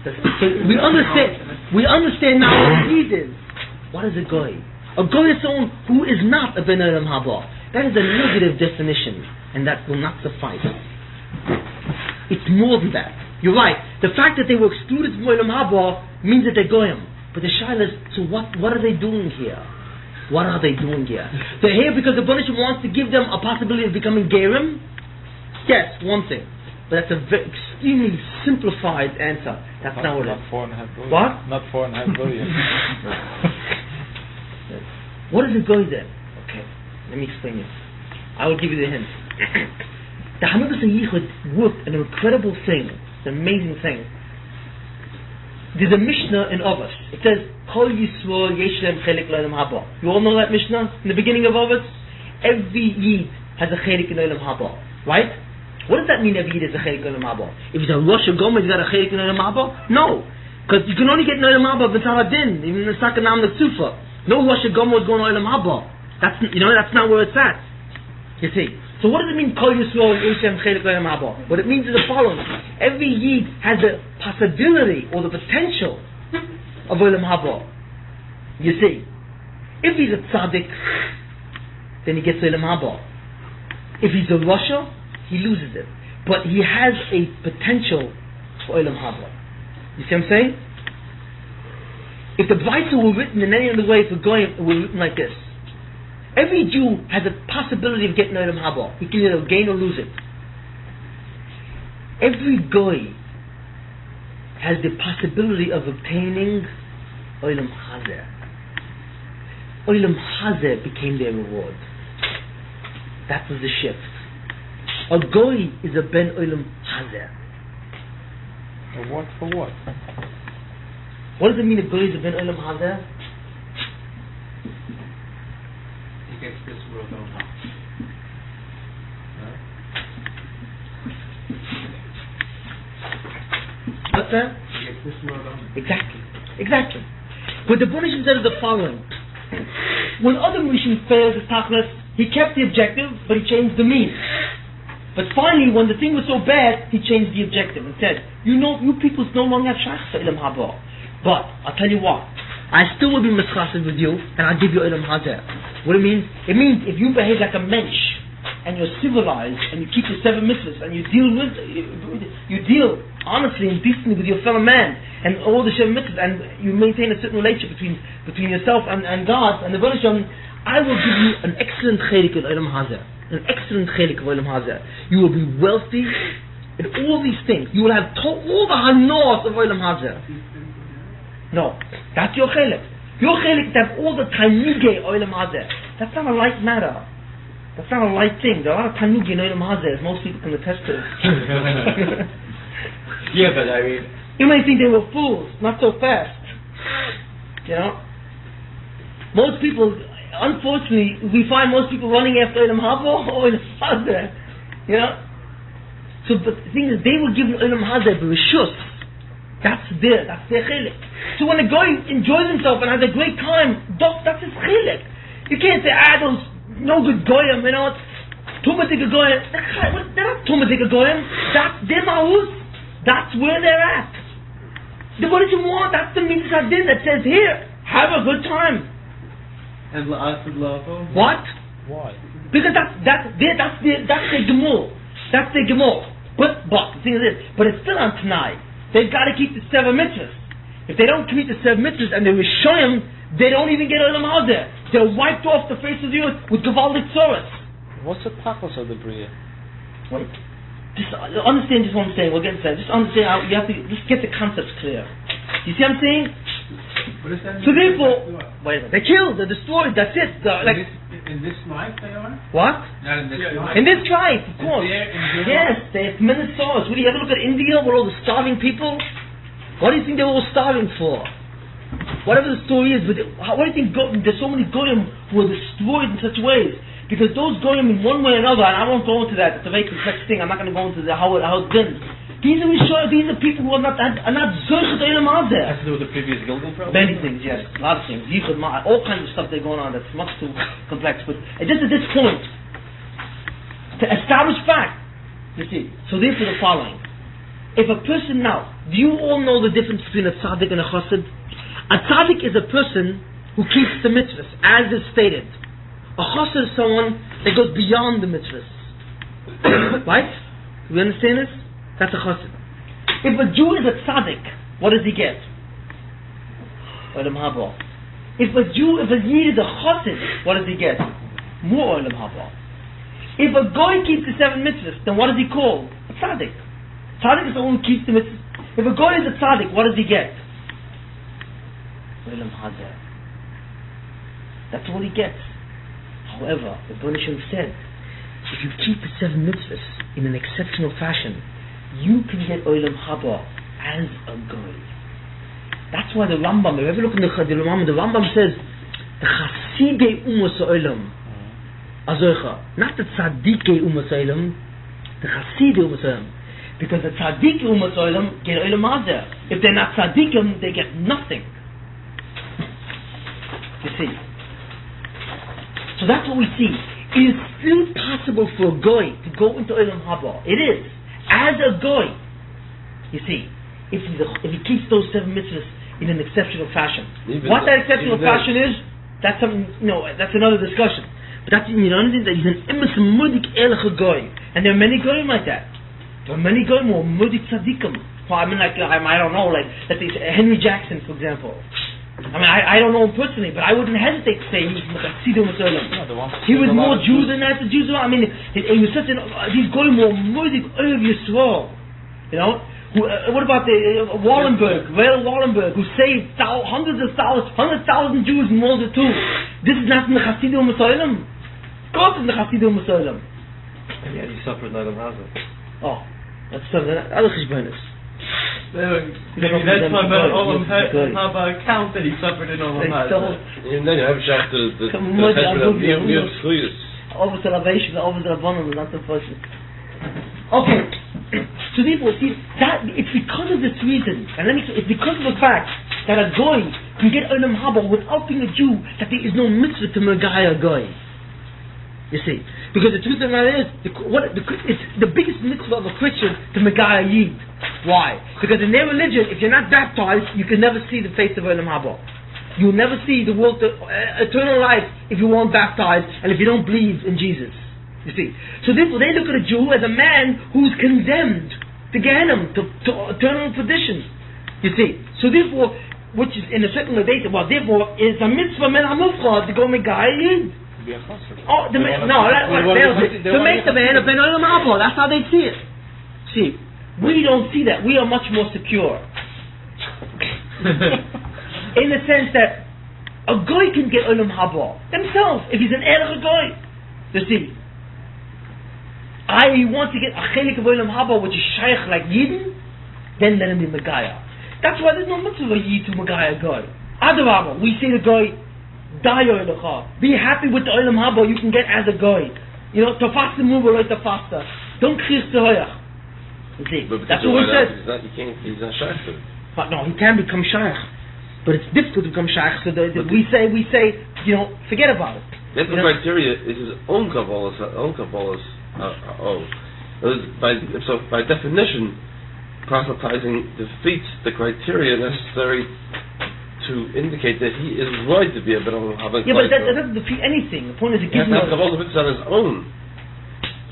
So we understand now what a Yid is. What is a Goy? A Goy is someone who is not a Ben Olam Haba. That is a negative definition, and that will not suffice. It's more than that. You're right. The fact that they were excluded from Olam Haba means that they're Goyim. But the Shaila is, so what are they doing here? What are they doing here? They're here because the Banishim wants to give them a possibility of becoming Gerim? Yes, one thing. But that's a very extremely simplified answer. That's not what it is. 4.5 billion. What? Not 4.5 billion. What is a Goy then? Okay, let me explain it. I will give you the hint. The Hamidus Yichud worked an incredible thing. It's an amazing thing. There's a Mishnah in Avos. It says, Kol Yisrael Yesh Lehem Chelik L'Olam Haba. You all know that Mishnah? In the beginning of Avos? Every Yid has a Chelik in L'Olam Haba. Right? What does that mean, every Yid has a Chelik in L'Olam Haba? If he's a Rosh Gomer, he's got a Chelik in L'Olam Haba? No. Because you can only get in L'Olam Haba b'Tzara Din, even in the Sakanam Netzufa. No Rosh Gomer is going to L'Olam Haba. That's not where it's at. You see. So what does it mean, Kol Yisrael Yishem Chelik L'Olam Haba? What it means is the following. Every Yid has the possibility or the potential of Olam Haba. You see. If he's a tzaddik, then he gets Olam Haba. If he's a Rasha, he loses it. But he has a potential for Olam Haba. You see what I'm saying? If the B'vaisa were written in any other way for Goyim, it were written like this. Every Jew has a possibility of getting Olam Haba. He can either gain or lose it. Every Goy has the possibility of obtaining Olam Hazeh. Olam Hazeh became their reward. That was the shift. A Goy is a Ben Olam Hazeh. For what? What does it mean a Goy is a Ben Olam Hazeh? He gets this world over. What's that? He gets this world over. Exactly. But the Banishim said the following. When Adam Rishon failed his tachlis, he kept the objective, but he changed the means. But finally, when the thing was so bad, he changed the objective and said, you people no longer have shaykhs for Ilam Haba. But, I'll tell you what, I still will be mischasid with you, and I'll give you Ilam Hazeh. What it means? It means if you behave like a mensch, and you're civilized, and you keep the 7 mitzvahs, and you deal honestly and decently with your fellow man, and all the 7 mitzvahs, and you maintain a certain relationship between yourself and God, and the Baruch Hashem, I will give you an excellent chelik of Olam Hazeh. An excellent chelik of Olam Hazeh. You will be wealthy in all these things. You will have all the hanos of Olam Hazeh. No, that's your chelik. Your chelik to have all the tanugei Olam Hazeh. That's not a light matter. That's not a light thing. There are a lot of tanugei in Olam Hazeh, as most people can attest to. Yeah, but I mean, you may think they were fools, not so fast. You know? Most people, unfortunately, we find most people running after Olam Haba or Olam Hazeh. You know? So, but the thing is, they were given Olam Hazeh b'rishus. That's their chelik. So when a guy enjoys himself and has a great time, that's his chelik. You can't say, those no good goyim, you know, tumadik goyim. They're not tumadik goyim. That's their ma'us. That's where they're at. What did you want? That's the mitzvah din that says here, have a good time. and la'asad la'avo. What? Why? Because that's the gemur. That's the gemur. But the thing is this. But it's still on Tanai. They've got to keep the 7 mitzvahs. If they don't keep the 7 mitzvahs and they're Rishoyim, they don't even get Olam Hazeh. They're wiped off the face of the earth with Gavaldik Tzoros. What's the purpose of the Bria? Wait. Just understand just what I'm saying. We'll get into that. Just understand how you have to just get the concepts clear. You see what I'm saying? What does that mean? So therefore, wait a minute. They're killed. They're destroyed. That's it. In this life they are? What? Not in this life. In this life, of course. There, in your Yes, they have tremendous sorrows. Will you ever look at India with all the starving people? What do you think they were all starving for? Whatever the story is, but what do you think? There's so many goyim who were destroyed in such ways because those goyim, in one way or another, and I won't go into that. It's a very complex thing. I'm not going to go into how it's done. These are people who are not zoichet olam hazeh. Has to do with the previous Gilgal problem? Many things, yes, a lot of things. Yichud, all kinds of stuff that's going on. That's much too complex. But just at this point, to establish fact, you see. So therefore, the following: if a person now, do you all know the difference between a tzaddik and a chassid? A tzaddik is a person who keeps the mitzvahs, as is stated. A chassid is someone that goes beyond the mitzvahs. Right? Do we understand this? That's a chassid. If a Jew is a tzaddik, what does he get? Olam haba. If a Yid is a chassid, what does he get? More olam haba. If a goy keeps the 7 mitzvahs, then what is he called? A tzaddik. Tzaddik is someone who keeps the mitzvahs. If a goy is a tzaddik, what does he get? Olam hazeh. That's all he gets. However, the Rebbeinu Shem said, if you keep the 7 mitzvahs in an exceptional fashion, you can get olam haba as a goy. That's why the Rambam, if you ever look in the Rambam says, the chasidei umas olam, azoicha, not the tzaddikei umas olam, the chasidei umas olam. Because the tzaddik umas olam get olam hazeh. If they're not tzaddikim, they get nothing. You see. So that's what we see. It is still possible for a goy to go into olam haba. It is. As a goy. You see. If he keeps those 7 mitzvahs in an exceptional fashion. What that exceptional fashion is, that's something, that's another discussion. But that's, understand that he's an emes mudik elech goy. And there are many goyim like that. There are many goyim who are mudik tzaddikim. Well, I don't know, like Henry Jackson, for example. I don't know him personally, but I wouldn't hesitate to say he was Chassidim Olam. He was more Jew than that. The Jews were. He was such an. These goyim were mudik Olam Yisrael. What about the Wallenberg, who saved hundreds of thousands, 100,000 Jews in World War II? This is not in the Chassidim Olam. Of course, it's in the Chassidim Olam. And yet he suffered Olam hazeh. Oh, that's something. Other cheshbonos. Maybe that's why Olam haba account that he suffered in Olam hazeh. And then you have shach the cheshbon of Yom Tzchuyus. Over salvation, over the Rabbanon, not the person. Okay. So therefore, see, that it's because of this reason, and it's because of the fact that a goy can get olam haba without being a Jew, that there is no mitzvah to megaya a goy. You see, because the truth of the matter is, it's the biggest mitzvah of a Christian to megaya yid. Why? Because in their religion, if you're not baptized, you can never see the face of olam haba. You'll never see the world, eternal life, if you weren't baptized and if you don't believe in Jesus. You see, so therefore they look at a Jew as a man who's condemned to Gehenna, to eternal perdition. You see, so therefore, which is in a certain way they say, well, therefore is a mitzvah men hamufcha to go megaya yid. Oh, to make the man a ben olam haba. That's how they see it. See, we don't see that. We are much more secure, in the sense that a goy can get olam haba himself if he's an erech goy. You see. I want to get a chelik of olam haba which is shaykh like Yidden, then let him be megaya. That's why there's no mitzvah Yid to megaya goy. Adarabah, we say to goy, dayo elecha. Be happy with the olam haba you can get as a goy. Tafasta muba like tafasta. Don't chir tehoyach. You see, that's what we said. He's not shaykh. But no, he can become shaykh. But it's difficult to become shaykh. So we say, forget about it. That's the criteria. Is his own kabbalas. By definition, proselytizing defeats the criteria necessary to indicate that he is right to be a ben olam haba. Yeah, but that doesn't defeat anything. The point is, it gives you kabbalah on his own.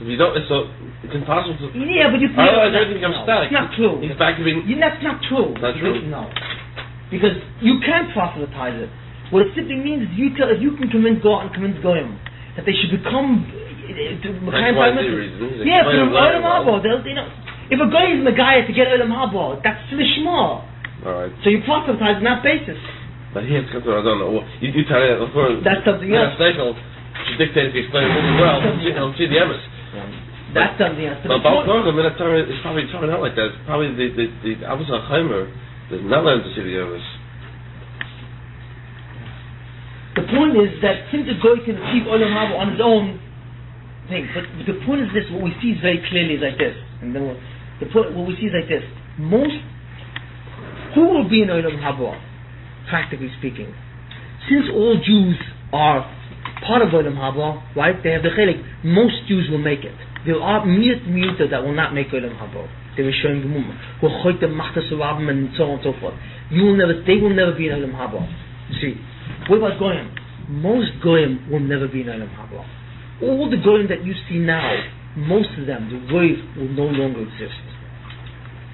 If you don't, it's impossible to. Yeah, but otherwise everything becomes static. It's not true. He's back to being. That's not true. Not true. No, because you can't proselytize it. What it simply means is you can convince God and convince Goyim that they should become. That's why the reason. Yeah, but olam haba, if a guy is megaya to get olam haba, that's lishma. Alright. So you proselytize on that basis. But he has to come to I don't know. You tell me that before. That's something else. Should dictate if he explains it well. See the emes. That's something else. But Baal Korban, it's probably not like that. It's probably the Abbas HaChaimer They're not allowed to see the Ovis. The point is that since a Goy can achieve Olam Haba on his own thing, but the point is this, what we see is very clearly is like this, and then what we see is like this. Who will be in Olam Haba, practically speaking? Since all Jews are part of Olam Haba, right, they have the chelik, most Jews will make it. There are miyut that will not make Olam Haba. They were showing the Mumma, who choyt the machtas rabim and so on and so forth. They will never be in Olam Haba. You see. What about Goyim? Most Goyim will never be in Olam Haba. All the Goyim that you see now, most of them, the Goyim will no longer exist.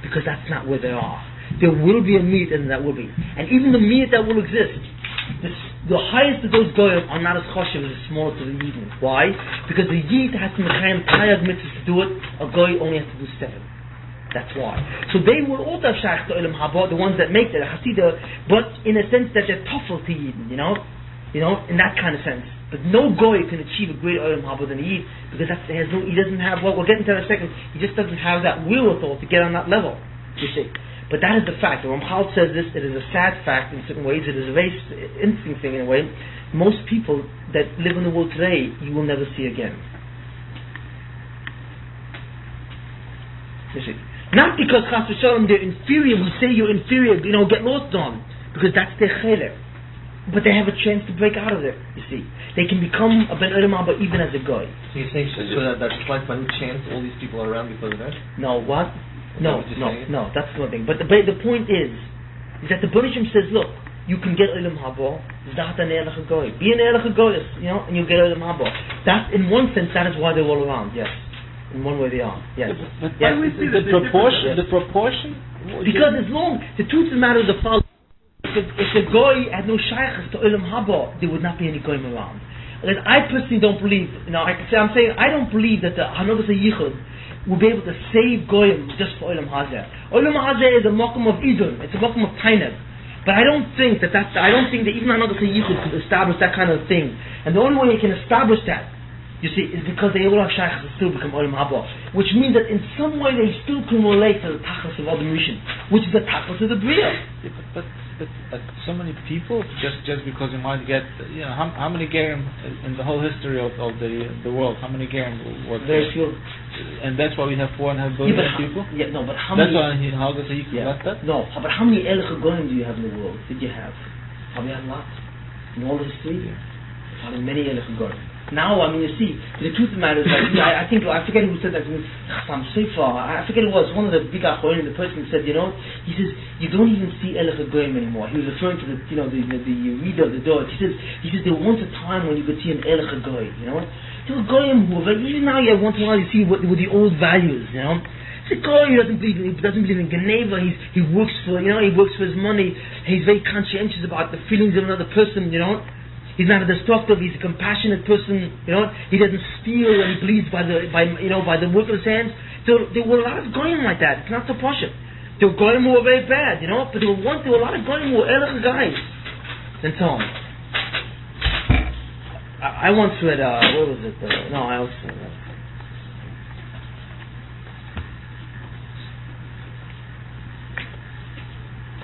Because that's not where they are. There will be a meat and that will be. And even the meat that will exist, the highest of those Goyim are not as choshev as the smallest of the Yidden. Why? Because the Yid has to mechayim tayag mitzvahs to do it, a Goy only has to do 7. That's why. So they will also have shaykh to Olam Haba, the ones that make it, the Hasidah, but in a sense that they're tougher to Yidden, you know, in that kind of sense. But no Goy can achieve a greater Olam Haba than a Yid, because he doesn't have, well, we'll get into that in a second, he just doesn't have that wherewithal to get on that level, you see. But that is the fact. The Ramchal says this, it is a sad fact in certain ways, it is a very interesting thing in a way. Most people that live in the world today, you will never see again. You see. Not because Chas v'Shalom they're inferior, we say you're inferior, get lost on, because that's their chelek. But they have a chance to break out of it, you see. They can become a Ben Olam Haba even as a guy. So you're saying that's like by chance all these people are around because of that? No, what? No, that's one thing. But the point is that the Banishim says, look, you can get Olam Haba, be an Erech Goy, and you get Olam Haba. That's, in one sense, that is why they're all around, yes. In one way they are, yes. But yes. The proportion? Because as long, the truth of the matter is the following. If the Goy had no shaykhs to Olam Haba, there would not be any Goyim around. Because I personally don't believe, I don't believe that the Hanogas HaYichud will be able to save Goyim just for Olam Hazeh. Olam Hazeh is a makom of Idun, it's a makom of Taineb. But I don't think that even Hanogas HaYichud could establish that kind of thing. And the only way he can establish that, you see, is because they all have shaykhs that still become Olam Haba. Which means that in some way they still can relate to the Tachlis of Adam Rishon, which is the Tachlis of the Bria. But so many people, just because you might get, how many Gerim in the whole history of the world, how many Gerim were Very few. And that's why we have 4.5 billion people? Yeah, no, but how that's many... That's why how does he got that? No, but how many Elech Goyim do you have in the world? Did you have? Probably a lot. In all the history? Probably many Elech Goyim. Now, you see, the truth of the matter is that, I forget who said that to me, Chassam Sefer, I forget who it was, one of the big Achronim, the person said, he says, you don't even see Elech Goyim anymore. He was referring to the reader of the door. He says, there was once a time when you could see an Elech Goy, There were Goyim who were, even now, once in a while you see with the old values, It's a Goy, he doesn't believe in Geneva, he works for his money, he's very conscientious about the feelings of another person, He's not a destructive. He's a compassionate person. He doesn't steal and he bleeds by the work of his hands. So there were a lot of goyim like that. It's not so posh. There were goyim who were very bad, but there were a lot of goyim who were erech guys, and so on. I once read. What was it? I also.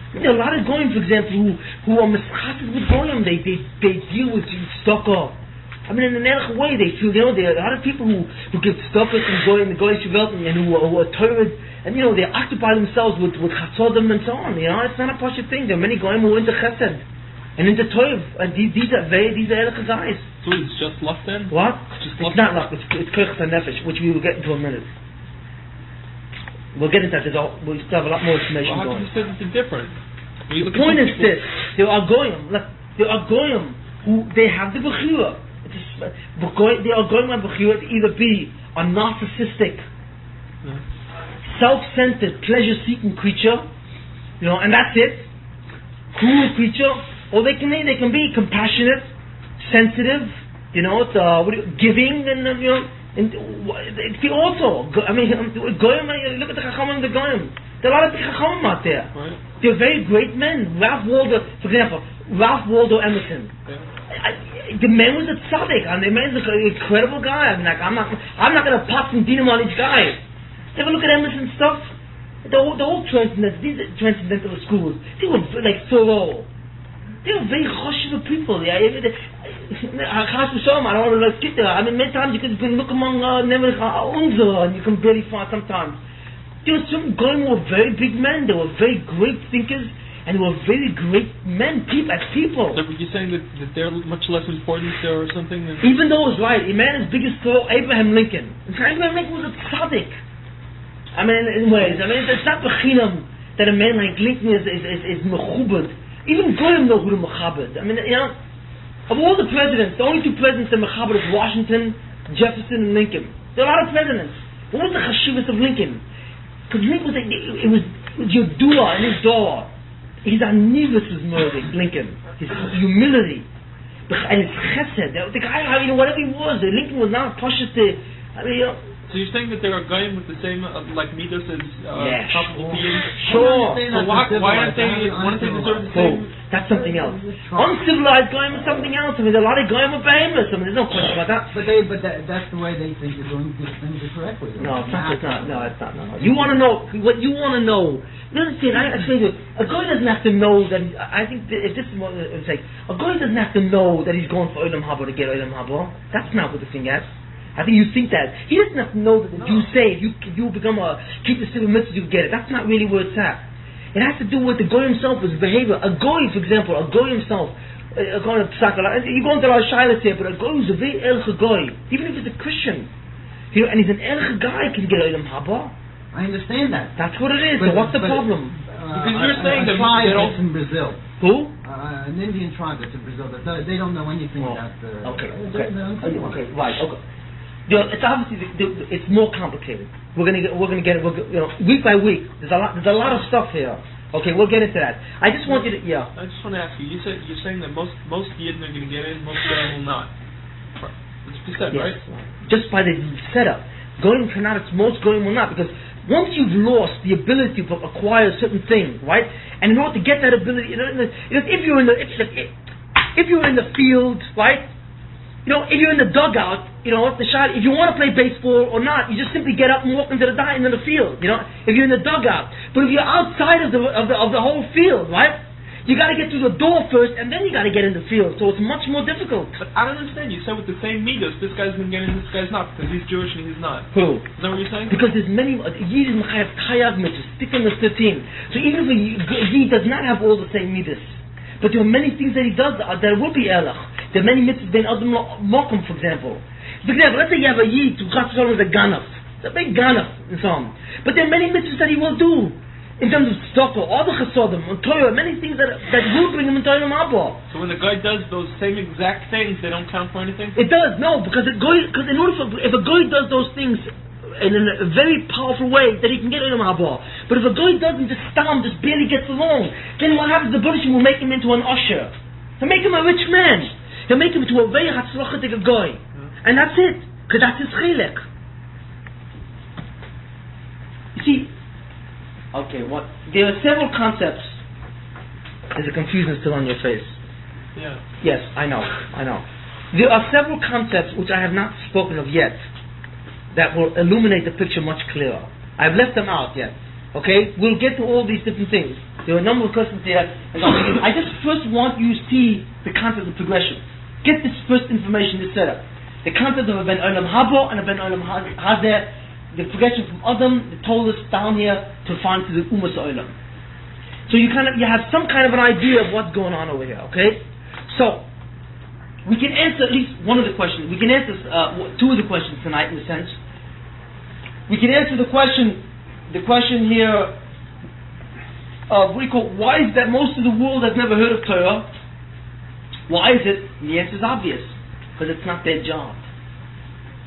There are a lot of goyim, for example, who are mischated with goyim. They deal with tzedakah. In an erech way, they feel. There are a lot of people who give tzedakah and goyim, the goyish welt, and who are Torah, and they occupy themselves with chatzodim and so on. It's not a posh thing. There are many goyim who are into chesed and into Torah, and these are erech guys. So it's just luck then? What? It's not luck. It's koyach nefesh, which we will get into in a minute. We'll get into that. We still have a lot more information. Well, how can you say that they're different? The point is this: there are goyim who they have the bechira. They are goyim on bechira to either be a narcissistic, self-centered, pleasure-seeking creature, and that's it, cruel creature, or they can be compassionate, sensitive, giving, and it can also. Goyim. Look at the chachamim, the goyim. There are a lot of chachamim out there. Right. They're very great men. Ralph Waldo, for example, Ralph Waldo Emerson. The man was a tzaddik. The man is an incredible guy. I'm not going to pop some dinam on each guy. Ever look at Emerson's stuff? The whole transcendental, these transcendental schools, they were like Thoreau. They were very choshev people. I don't want to get there. I mean, many times you can look among Never Unzer and you can barely find sometimes. There were some guys who were very big men. They were very great thinkers and they were very great men, people. So you're saying that they're much less important there or something? Even though it was right, a man as big as Abraham Lincoln. Abraham Lincoln was a tzaddik. I mean, in ways. I mean, it's not bechinam that a man like Lincoln is mechubed. Even Goyim know who the mechabed. I mean, of all the presidents, the only two presidents that mechabed is Washington, Jefferson, and Lincoln. There are a lot of presidents. What was the chashivas of Lincoln? Because Lincoln was it was Yodua and his door. His anivus was murdered, Lincoln. His humility. And his chesed. The guy, whatever he was, Lincoln was not cautious to, So you're saying that there are guys with the same, like midas as couple beings? Sure. So why aren't they deserve the same? That's something else. Uncivilized goyim is something else. I mean, there's a lot of goyim are behemoths. I mean, there's no question about that. But that's the way they think you're doing these things correctly. No, it's not. No, it's not. No. You want to know what you want to know. You understand? I say to you, a goy doesn't have to know that. I think if this is what it's like, a goy doesn't have to know that he's going for olam haba to get olam haba. That's not what the thing is. I think you think that. He doesn't have to know that the Jews say if you become keep the civil mitzvahs, you get it. That's not really where it's at. It has to do with the goy himself, his behavior. A goy, for example, a goy himself, according to Psak, you go into our shilas here, but a goy is a very elch goy, even if he's a Christian. And he's an elch guy, can get olam haba. I understand that. That's what it is. So what's the problem? Because you're saying that tribe they don't. that's in Brazil. Who? An Indian tribe that's in Brazil. They don't know anything about the. Okay, right. Okay. It's obviously it's more complicated. We're gonna get it. Week by week. There's a lot of stuff here. Okay, we'll get into that. I just want you to I just want to ask you. You're saying that most Yidden are going to get in, most Goyim will not. That's what you said, yes, right? Just by the setup, Goyim cannot. Most Goyim will not, because once you've lost the ability to acquire a certain thing, right? And in order to get that ability, if you're in the field, right? If you're in the dugout, the shot. If you want to play baseball or not, you just simply get up and walk into the field. If you're in the dugout, but if you're outside of the whole field, right? You got to get through the door first, and then you got to get in the field. So it's much more difficult. But I don't understand. You said with the same midas, this guy's going to get in, this guy's not, because he's Jewish and he's not. Who? Is that what you're saying? Because there's many Yid is mechayev chayav mitzvahs. Stick in the 13. So even if a Yid does not have all the same midas, but there are many things that he does that will be erlach. There are many mitzvahs ben adam mokum, for example. For example, let's say you have a Yid who got with a ganaf. It's a big ganaf and so on. But there are many mitzvahs that he will do. In terms of tzedakah, all the chesodim, and Torah, many things that will bring him into olam haba. So when the guy does those same exact things, they don't count for anything? It does, no, because if a guy does those things in a very powerful way, that he can get olam haba. But if a guy doesn't, just barely gets along, then what happens? The Buddhism will make him into an usher. He'll make him a rich man. He'll make him into a very hatzlachatik guy, and that's it, because that's his chilek. You see. Okay, there are several concepts. There's a confusion still on your face. Yeah. Yes, I know. There are several concepts which I have not spoken of yet that will illuminate the picture much clearer. I've left them out yet. Okay? We'll get to all these different things. There are a number of questions here. I just first want you to see the concept of progression. Get this first information, this setup. The concept of a ben olam haba and a ben olam hazeh. The progression from Adam, the told us down here to find to the Umas Olam. So you have some kind of an idea of what's going on over here, okay? So we can answer at least one of the questions. We can answer two of the questions tonight, in a sense. We can answer the question here of why is that most of the world has never heard of Torah? Why is it? And the answer is obvious, because it's not their job.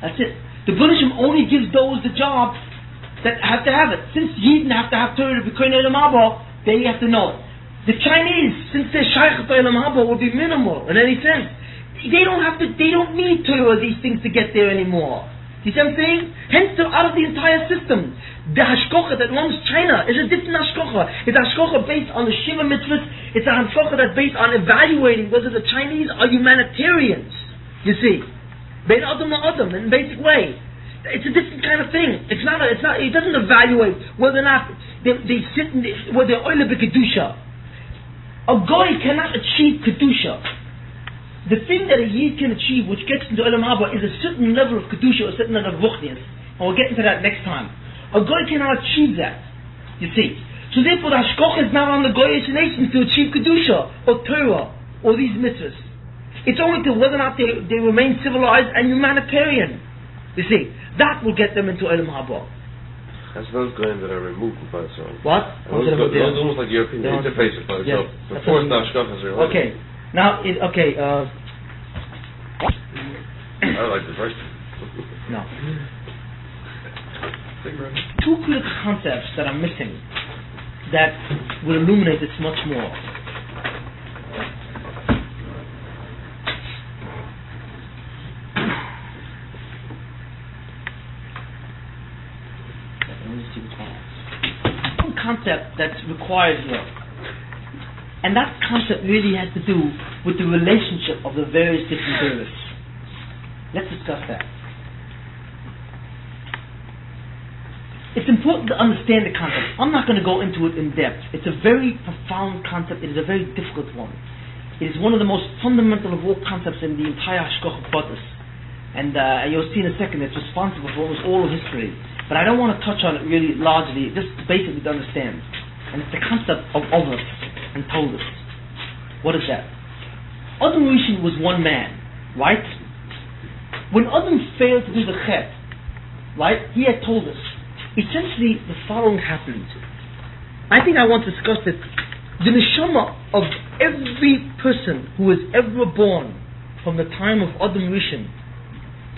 That's it. The Buddhism only gives those the job that have to have it. Since Yidden have to have Torah to be Kohen Olam Haba, they have to know it. The Chinese, since their Shaykh Olam Haba will be minimal in any sense, they don't need Torah, these things, to get there anymore. You see what I'm saying? Hence, they're out of the entire system. The Hashkocha that runs China is a different Hashkocha. It's a Hashkocha based on the Shiva mitzvahs. It's a Hashkocha that's based on evaluating whether the Chinese are humanitarians. You see? Ben Adam na Adam, in a basic way. It's a different kind of thing. It's not. It doesn't evaluate whether or not they sit in whether they're oile b'kedusha. A goy cannot achieve kedusha. The thing that a yid can achieve, which gets into Olam Haba, is a certain level of kedusha, a certain level of ruchnius. And we'll get into that next time. A goy cannot achieve that. You see. So therefore, the hashkoch is not on the goyish nations to achieve kedusha or Torah or these mitzvahs. It's only to whether or not they remain civilized and humanitarian. You see, that will get them into Olam Haba. That's those goyim that are removed by themselves. What? Those almost like European interfaces by themselves. Before the hashkoch is related. Okay. Now, I like the first. No. Two critical concepts that are missing that will illuminate this much more. One concept that's required here. And that concept really has to do with the relationship of the various different derivatives. Let's discuss that. It's important to understand the concept. I'm not going to go into it in depth. It's a very profound concept. It is a very difficult one. It is one of the most fundamental of all concepts in the entire Hashkoch Batis. And you'll see in a second it's responsible for almost all of history. But I don't want to touch on it really largely, just basically to understand. And it's the concept of Ovos and Tolus. What is that? Adam Rishon was one man, right? When Adam failed to do the chet, right, he had told us. Essentially, the following happened. I think I want to discuss this. The neshama of every person who was ever born from the time of Adam Rishon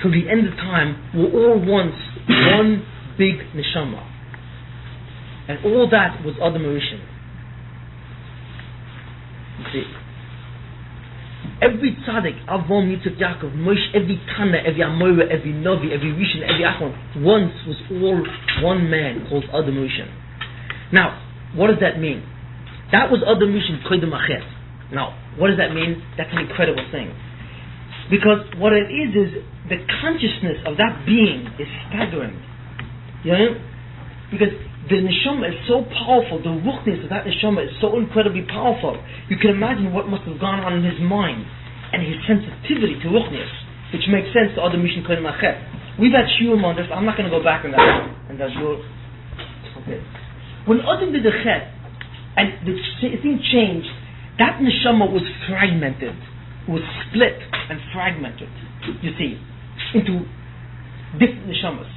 till the end of time were all once one big neshama. And all that was Adam Rishon. You see, every tzaddik, Avram, Yitzchak, Yaakov, Moshe, every Tana, every Amorah, every Novi, every Rishon, every Achron, once was all one man called Adam Rishon. Now, what does that mean? That was Adam Rishon Kodem Achet. Now, what does that mean? That's an incredible thing. Because what it is the consciousness of that being is staggering. You know? Because the neshama is so powerful, the ruchnius of that neshama is so incredibly powerful. You can imagine what must have gone on in his mind and his sensitivity to ruchnius, which makes sense to Adam Rishon Kodem Achet. We've had shiurim on this. I'm not going to go back on that. And that's your okay. When Adam did the chet and the thing changed, that neshama was fragmented, was split and fragmented. You see, into different neshamas,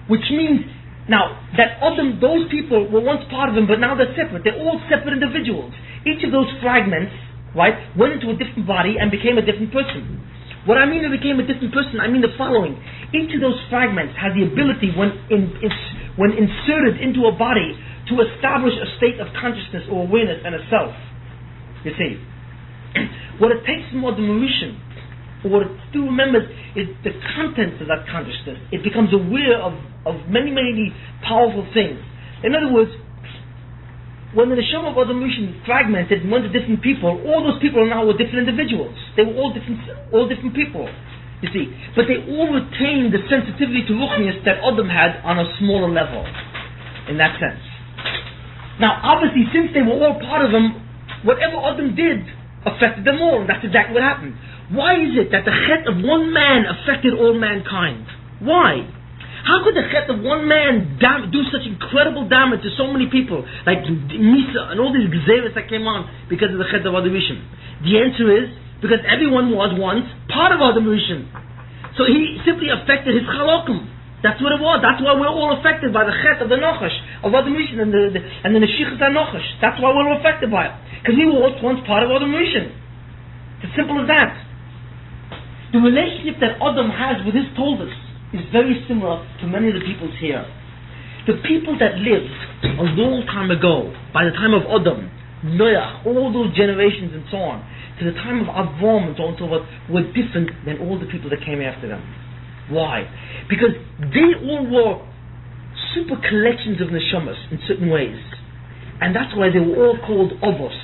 which means. Now, that Adam, those people were once part of him, but now they're separate. They're all separate individuals. Each of those fragments, right, went into a different body and became a different person. What I mean it became a different person, I mean the following. Each of those fragments has the ability, when inserted into a body, to establish a state of consciousness or awareness and a self. You see. What it takes from Adam Rishon, or what it still remembers, is the contents of that consciousness. It becomes aware of many, many powerful things. In other words, when the neshama of Adam Rishon fragmented and went to different people, all those people now were different individuals. They were all different people. You see, but they all retained the sensitivity to ruchnius that Adam had on a smaller level. In that sense. Now, obviously, since they were all part of him, whatever Adam did affected them all. That's exactly what happened. Why is it that the chet of one man affected all mankind? Why? How could the chet of one man do such incredible damage to so many people, like Misa and all these gzeres that came on because of the chet of Adam Rishon? The answer is because everyone was once part of Adam Rishon. So he simply affected his chalokim. That's what it was. That's why we're all affected by the chet of the Nochash, of Adam Rishon, and the Neshichas HaNochash. That's why we're all affected by it. Because we were once part of Adam Rishon. It's as simple as that. The relationship that Adam has with his Toldos is very similar to many of the peoples here. The people that lived a long time ago, by the time of Adam, Noach, all those generations and so on, to the time of Avram and so on and so forth, were different than all the people that came after them. Why? Because they all were super collections of neshamas in certain ways. And that's why they were all called Ovos.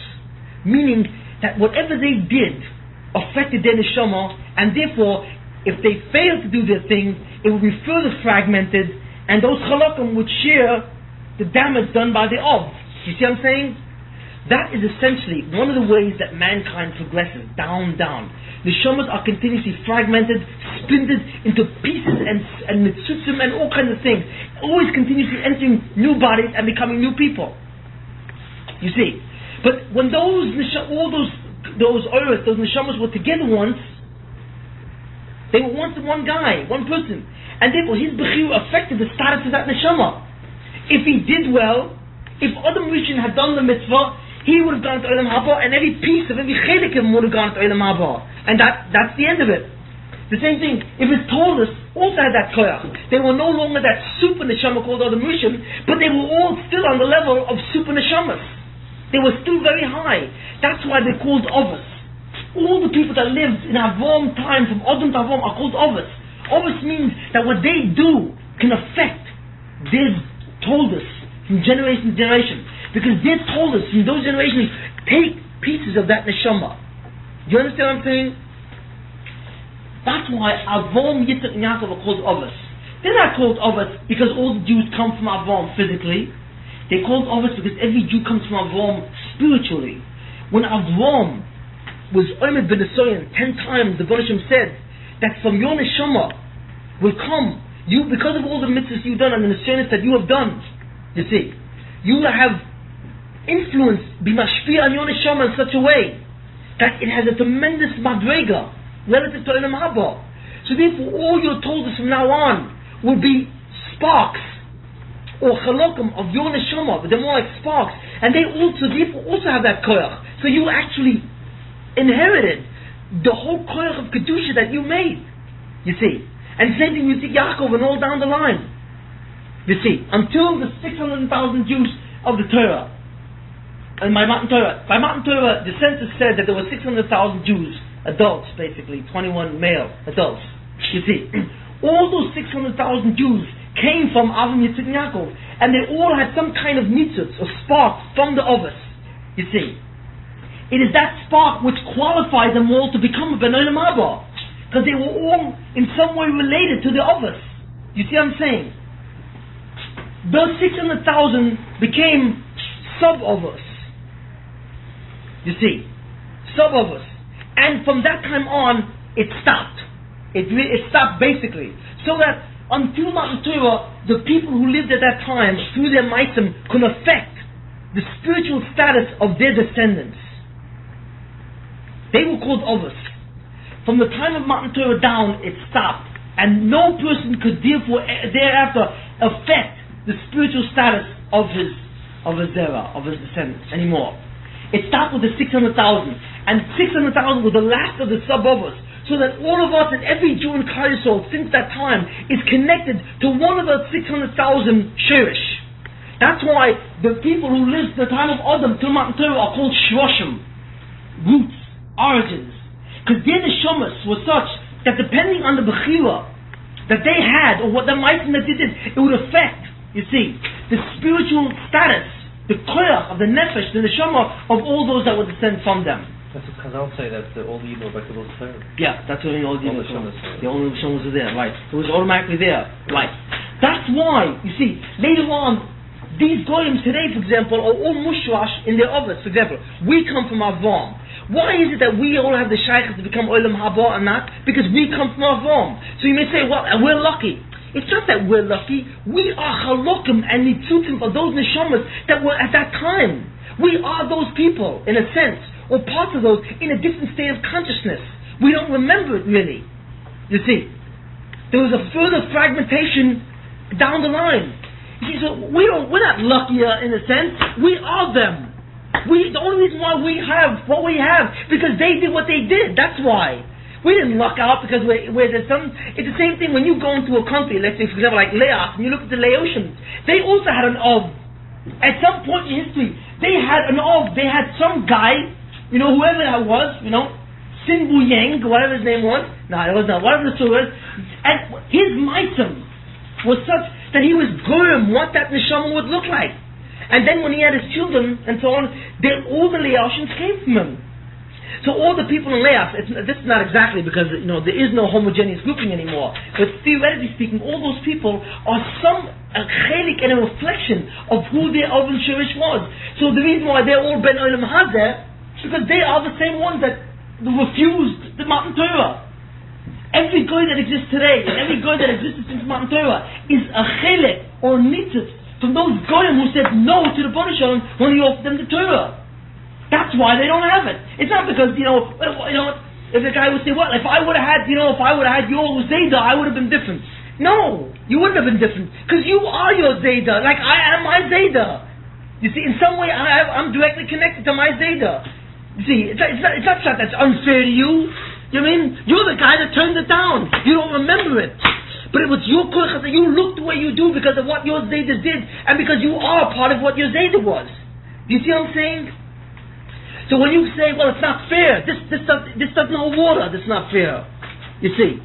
Meaning that whatever they did affected their neshama, and therefore if they fail to do their thing, it will be further fragmented, and those chalakim would share the damage done by the Av. You see what I'm saying? That is essentially one of the ways that mankind progresses, down. The neshamas are continuously fragmented, splintered into pieces and mitzutzim and all kinds of things, always continuously entering new bodies and becoming new people. You see? But when those neshamas were together once, they were once one guy, one person, and therefore his bechira affected the status of that neshama. If he did well, if Adam Rishon had done the mitzvah, he would have gone to Olam Haba, and every piece of every chelik of him would have gone to Olam Haba, and that's the end of it. The same thing, if his Torahs also had that koyach, they were no longer that super neshama called Adam Rishon, but they were all still on the level of super neshamas. They were still very high. That's why they're called Ovos. All the people that lived in Avom time, from Adam to Avom, are called Ovos. Ovos means that what they do can affect their Toldos from generation to generation. Because their Toldos from those generations take pieces of that neshama. Do you understand what I'm saying? That's why Avom, Yitzchak, and Yaakov are called Ovos. They're not called Ovos because all the Jews come from Avom physically. They're called Ovos because every Jew comes from Avom spiritually. When Avom was Omed ben Esoyan 10 times, the Baruch Hashem said that from your neshama will come, you, because of all the mitzvahs you've done and the neshamas that you have done, you see, you will have influence, be mashpia on your neshama in such a way that it has a tremendous madrega relative to Olam Haba. So therefore all your Toldos from now on will be sparks or chalokim of your neshama, but they're more like sparks, and they also have that koyach. So you actually inherited the whole koyach of kedusha that you made. You see, and same thing with Yaakov and all down the line. You see, until the 600,000 Jews of the Torah, and by Matan Torah, the census said that there were 600,000 Jews, adults basically, 21 male adults. You see, all those 600,000 Jews came from Avram, Yitzchak, and Yaakov, and they all had some kind of mitzvot or spark from the Ovos. You see, it is that spark which qualified them all to become a Ben Olam Haba, because they were all in some way related to the Ovos. You see what I'm saying? Those 600,000 became sub-Ovos. You see, sub-Ovos, and from that time on, it stopped. It stopped basically, so that until Matan Torah, the people who lived at that time, through their maisim, could affect the spiritual status of their descendants. They were called Ovos. From the time of Matan Torah down, it stopped, and no person could thereafter affect the spiritual status of his zera, of his descendants anymore. It stopped with the 600,000, and 600,000 was the last of the sub-Ovos. So that all of us and every Jew in Klal Yisrael since that time is connected to one of the 600,000 Shirish. That's why the people who lived the time of Adam till Matan Torah are called Shroshim, roots, origins. Because their neshamas were such that depending on the bechira that they had, or what the maisim that they did, it would affect, you see, the spiritual status, the koyach of the nefesh, the neshama of all those that would descend from them. That's what Chazal say, that all the evil back to those Torah. Yeah, that's what all the evil neshamas. The only neshamas are there, right. It was automatically there, right. That's why, you see, later on, these goyim today, for example, are all mushrash in their ovos. For example, we come from Avom. Why is it that we all have the shaykhs to become Olam Haba and not? Because we come from Avom. So you may say, well, we're lucky. It's not that we're lucky. We are halokim and nitzutim for those neshamas that were at that time. We are those people, in a sense, or parts of those, in a different state of consciousness. We don't remember it really. You see, there was a further fragmentation down the line. You see, so we're not luckier in a sense. We are them. The only reason why we have what we have, because they did what they did. That's why. We didn't luck out because there's some. It's the same thing when you go into a country, let's say for example like Laos, and you look at the Laotians. They also had an Ov. At some point in history, they had an Ov. They had some guy, whoever that was, Sin Bu Yang, whatever his name was. No, it was not. Whatever the story was. And his maisim was such that he was gurm what that neshama would look like. And then when he had his children and so on, all the Laotians came from him. So all the people in Leah, this is not exactly because there is no homogeneous grouping anymore. But theoretically speaking, all those people are a chelik and a reflection of who their Avon Shirish was. So the reason why they're all Ben Olam Hazeh is because they are the same ones that refused the Matan Torah. Every guy that exists today and every guy that existed since Matan Torah is a chelik or nitzitz from those goyim who said no to the Bnei Shalom when he offered them the Torah. That's why they don't have it. It's not because if the guy would say, well, if I would have had your Zayda, I would have been different. No, you wouldn't have been different because you are your Zayda, like I am my Zayda. You see, in some way I'm directly connected to my Zayda. You see, it's not that's unfair to you. You know what I mean? You're the guy that turned it down. You don't remember it. But it was your koach that you look the way you do because of what your Zayda did and because you are part of what your Zayda was. Do you see what I'm saying? So when you say, well, it's not fair, this doesn't hold water, this is not fair. You see?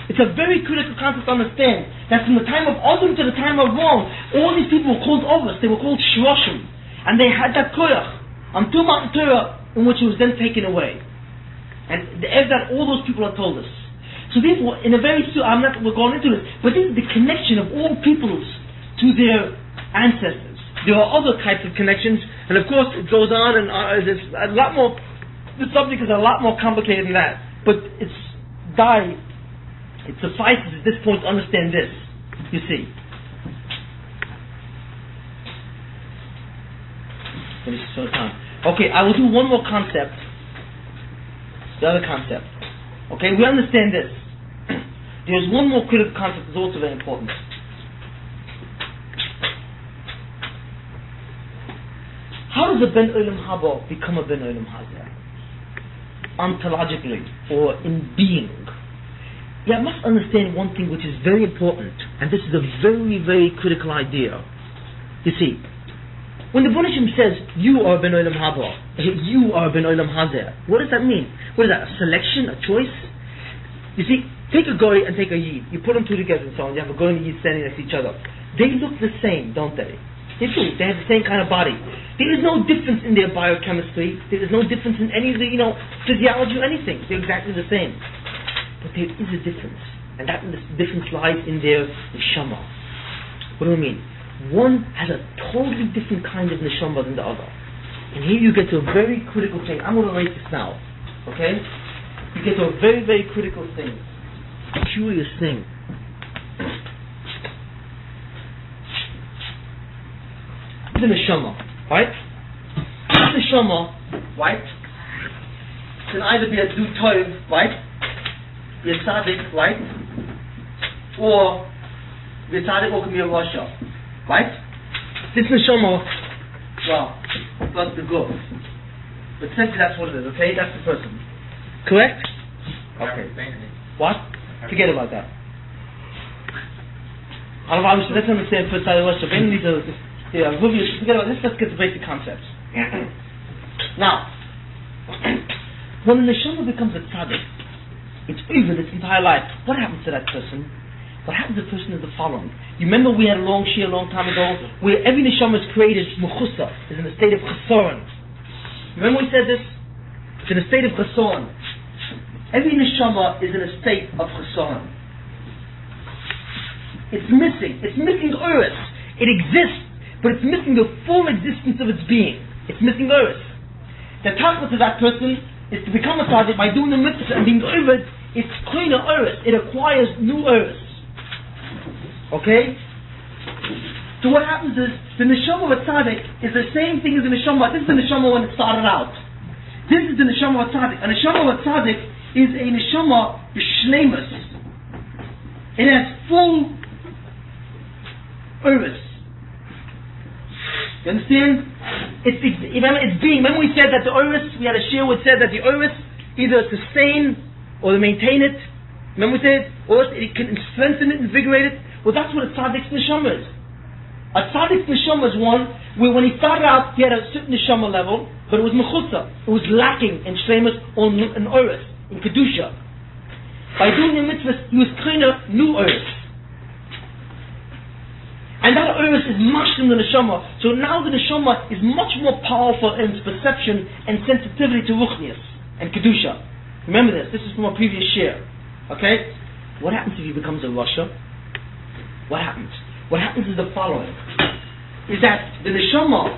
It's a very critical concept to understand that from the time of Adam to the time of Rome, all these people were called Ovos, they were called Shroshim. And they had that koach until Matan Torah, in which it was then taken away. And that all those people have told us. So therefore, in a very we're going into this, but this is the connection of all peoples to their ancestors. There are other types of connections, and of course it goes on, and there's a lot more. The subject is a lot more complicated than that. But it suffices at this point to understand this. You see. Okay, I will do one more concept. The other concept. Okay, we understand this. There's one more critical concept that's also very important. How does a Ben Olam Haba become a Ben Olam Hazeh? Ontologically, or in being. You must understand one thing which is very important, and this is a very, very critical idea. You see, when the Bnei Shalom says, you are Ben Olam Haba, you are Ben Olam Hazeh, what does that mean? What is that, a selection, a choice? You see, take a goy and take a yid. You put them two together and so on. You have a goy and a yid standing next to each other. They look the same, don't they? They do. They have the same kind of body. There is no difference in their biochemistry. There is no difference in any of the, physiology or anything. They're exactly the same. But there is a difference. And that difference lies in their neshama. What do I mean? One has a totally different kind of neshama than the other. And here you get to a very critical thing. I'm going to write this now. Okay? You get to a very, very critical thing. A curious thing. The neshama, right? The neshama, right? Can either be a du tov, right? Be a tzaddik, right? Or be a tzaddik, or can be a rasha, right? This neshama, well, that's the good. But simply that's what it is, okay? That's the person. Correct? Okay. What? Forget about that. Let's understand first side of Russia. Forget about this. Let's get the basic concepts. Now, when the neshama becomes a tzaddik, it's over its entire life. What happens to that person? What happens to the person is the following. You remember we had a long shir a long time ago where every neshama is created mechusa, is in a state of chesaron. Remember we said this? It's in a state of chesaron. Every neshama is in a state of chesaron. It's missing. It's missing earth. It exists, but it's missing the full existence of its being. It's missing earth. The tachlis of that person is to become a tzaddik by doing the mitzvah and being over it's cleaner earth. It acquires new earth. Okay? So what happens is the neshama of a tzaddik is the same thing as the neshama. This is the neshama when it started out. This is the neshama of a tzaddik. A neshama of a tzaddik is a neshama shleimus. It has full earth. You understand? It's being. Remember we said that the earth, we had a shir which said that the earth either sustain or to maintain it. Remember we said, or it can strengthen it, invigorate it. Well, that's what a tzaddik's neshama is. A tzaddik's neshama is one where when he started out, he had a certain neshama level, but it was mechusa. It was lacking in shleimus or in earth, in kedusha. By doing the mitzvahs, he was cleaner, new earth. And that Eretz is mashlim the neshama. So now the neshama is much more powerful in its perception and sensitivity to ruchnius and kedusha. Remember this. This is from a previous share. Okay? What happens if he becomes a rasha? What happens? What happens is the following: is that the neshama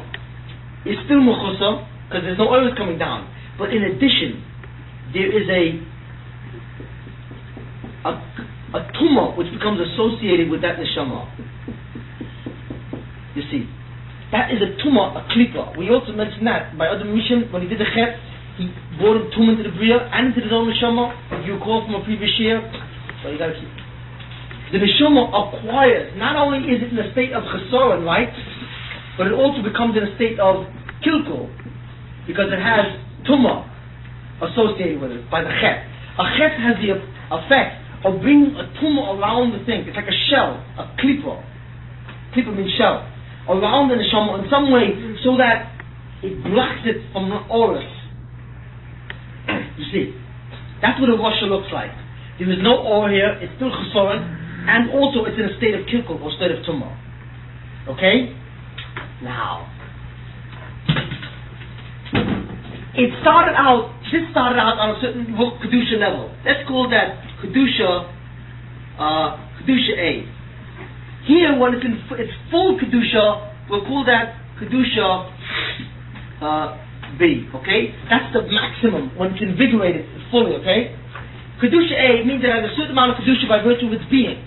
is still mechusa because there's no Eretz coming down. But in addition, there is a tumah which becomes associated with that neshama. You see, that is a tumah, a klipa. We also mentioned that by Adam Rishon when he did the chet, he brought him tumah into the bria and into his own neshama. If you recall from a previous year, so you got to keep. The neshama acquires. Not only is it in a state of chesaron, right, but it also becomes in a state of kilkul because it has tumah associated with it by the chet. A chet has the effect of bringing a tumah around the thing. It's like a shell, a klipa. Klipa means shell. Around the neshama in some way so that it blocks it from the auras. You see, that's what a rasha looks like. There is no aura here, it's still chesaron, and also it's in a state of kilkul or state of tumah. Okay? Now, this started out on a certain kedusha level. Let's call that kedusha A. Here, when it's in its full kedusha, we'll call that kedusha B. Okay, that's the maximum when it's invigorated fully. Okay, kedusha A means it has a certain amount of kedusha by virtue of its being.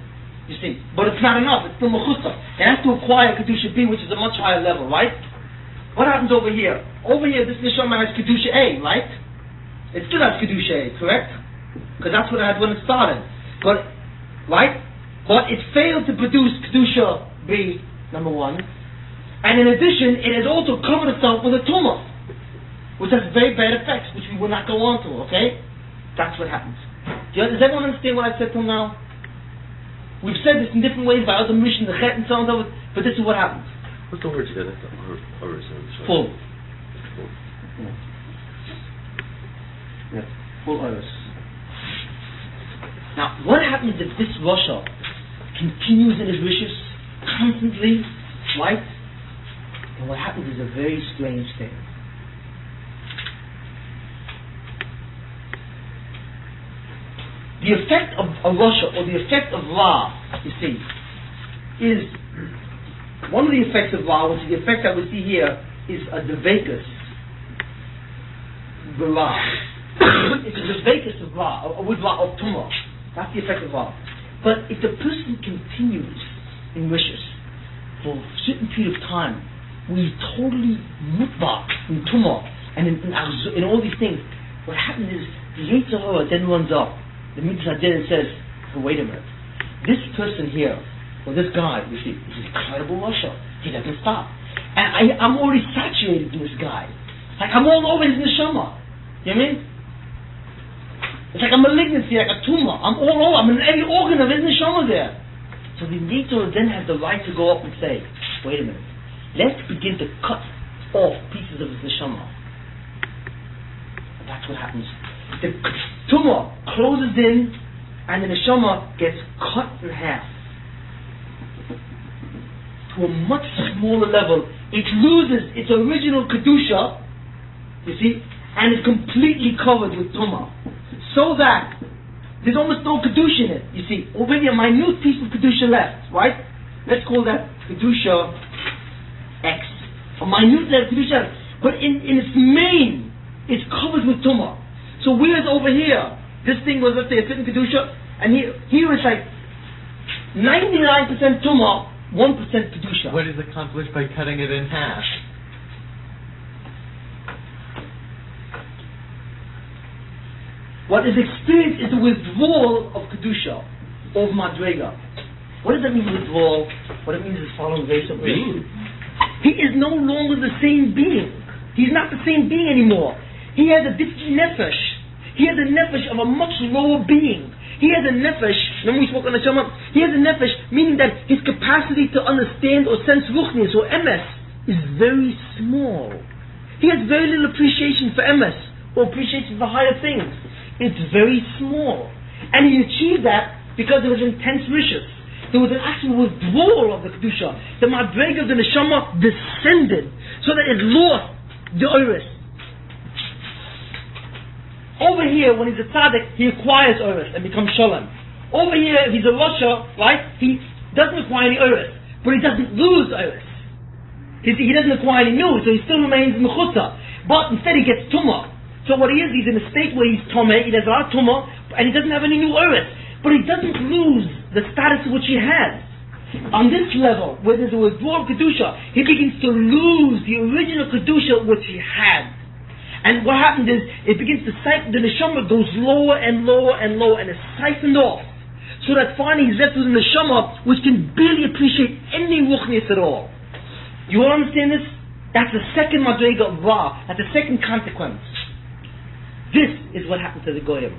You see, but it's not enough. It's still mechusa. It has to acquire kedusha B, which is a much higher level, right? What happens over here? Over here, this neshama has kedusha A, right? It still has kedusha A, correct? Because that's what it had when it started. But, right? But it failed to produce kedusha B, number one. And in addition, it has also covered itself with a tumah, which has very bad effects, which we will not go on to, okay? That's what happens. Does everyone understand what I said till now? We've said this in different ways by other mission, the chet and so on, but this is what happens. What's the word you got? Full. Full. Yes. Full iris. Now, what happens if this rasha continues in his wishes constantly, right? And what happens is a very strange thing. The effect of a rasha, or the effect of Ra, you see, is one of the effects of Ra, which is the effect that we see here, is a devekus, Ra. It's a devekus of Ra, with Ra of Tumah. That's the effect of Ra. But if the person continues in wishes for a certain period of time, we totally mutbah in Tumah and in all these things, what happens is the Yetzer Hara then runs up. The Mitzvah then says, oh, wait a minute, this person here, or this guy, you see, is an incredible rasha. He doesn't stop. And I'm already saturated in this guy. Like I'm all over his neshama. You know what I mean? It's like a malignancy, like a tumor. I'm all over, I'm in every organ of his neshama there. So the Mitzvah then has the right to go up and say, wait a minute, let's begin to cut off pieces of his neshama. And that's what happens. The tumor closes in and the neshama gets cut in half to a much smaller level. It loses its original kedusha, you see, and is completely covered with tumah, so that there's almost no kedusha in it. You see, already a minute piece of kedusha left, right? Let's call that kedusha X, a minute level kedusha, but in its main, it's covered with tumah. So whereas over here, this thing was, let's say, a certain kedusha, and here it's like 99% tumah, 1% kedusha. What is accomplished by cutting it in half? What is experienced is the withdrawal of kedusha, of madrega. What does that mean, withdrawal? What it means is following very simple. He is no longer the same being. He's not the same being anymore. He has a different nefesh. He has a nefesh of a much lower being. He has a nefesh, remember we spoke on the Shema, he has a nefesh, meaning that his capacity to understand or sense ruchnius or emes is very small. He has very little appreciation for emes or appreciation for higher things. It's very small. And he achieved that because of his intense wishes. there was an actual withdrawal of the Kedusha. The Madrega of the Neshama descended so that it lost the Oris. Over here, when he's a tzaddik, he acquires Oris and becomes Shalom. Over here, if he's a Rasha, right, he doesn't acquire any Oris, but he doesn't lose Oris. He doesn't acquire any new, so he still remains Mechutza. But instead he gets Tumah. So what he is, he's in a state where he's Tomei, he has a lot of Tumah, and he doesn't have any new Oris. But he doesn't lose the status which he has. On this level, where there's a withdrawal of Kedusha, he begins to lose the original Kedusha which he had. And what happens is, it begins to siphon, the Neshama goes lower and lower and lower, and is siphoned off. So that finally he's left with a Neshama which can barely appreciate any Ruchnius at all. You all understand this? That's the second Madrega of Ra. That's the second consequence. This is what happened to the Goyim.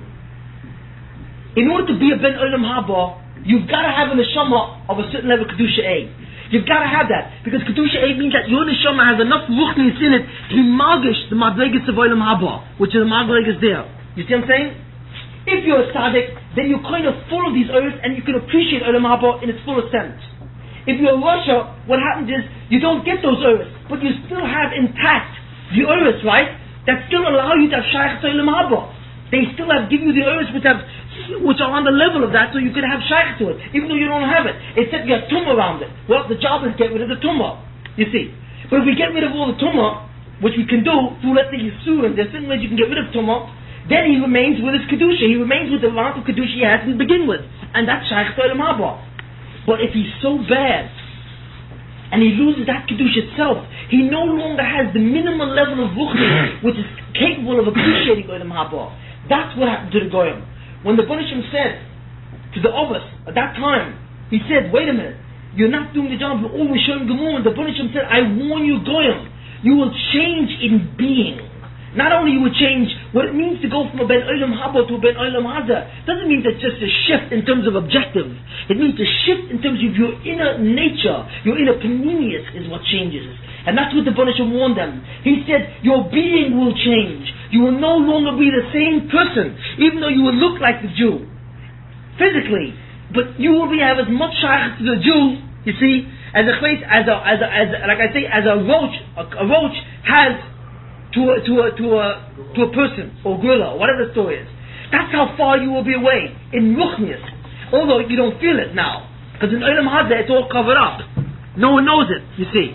In order to be a Ben Olam Haba, you've got to have a Neshama of a certain level, Kedusha A. You've got to have that. Because Kedusha A means that your Neshama has enough Ruchnius in it to be magish the Madregas of Olam Haba, which is the Madregas there. You see what I'm saying? If you're a tzaddik, then you're kind of full of these earths and you can appreciate Olam Haba in its fullest sense. If you're a Rasha, what happens is you don't get those earths, but you still have intact the earths, right? That still allow you to have Shaykh to Olam Haba. They still have given you the earths which are on the level of that, so you can have Shaykh to it, even though you don't have it. Except you have Tumah around it. Well, the job is to get rid of the Tumah, you see. But if we get rid of all the Tumah, which we can do through, let's say, Yisur, and there's certain ways you can get rid of Tumah, then he remains with his Kedusha. He remains with the amount of Kedusha he has to begin with. And that's Shaykh to Olam Haba. But if he's so bad, and he loses that Kedusha itself, he no longer has the minimal level of Ruchni, which is capable of appreciating Olam Haba. That's what happened to the Goyim. When the Banishim said to the Ovis, at that time, he said, wait a minute, you're not doing the job, you're always showing Gemur. And the Banishim said, I warn you, Goyim, you will change in being. Not only you will change what it means to go from a Ben Olam Haba to a Ben Olam Haza. Doesn't mean that just a shift in terms of objective. It means a shift in terms of your inner nature, your inner panemius is what changes. And that's what the Banishim warned them. He said, your being will change. You will no longer be the same person, even though you will look like the Jew, physically. But you will have as much shaykh to the Jew, you see, as a roach. A roach has to a person or gorilla or whatever the story is. That's how far you will be away in Ruchnius. Although you don't feel it now, because in Olam Hazeh it's all covered up. No one knows it, you see.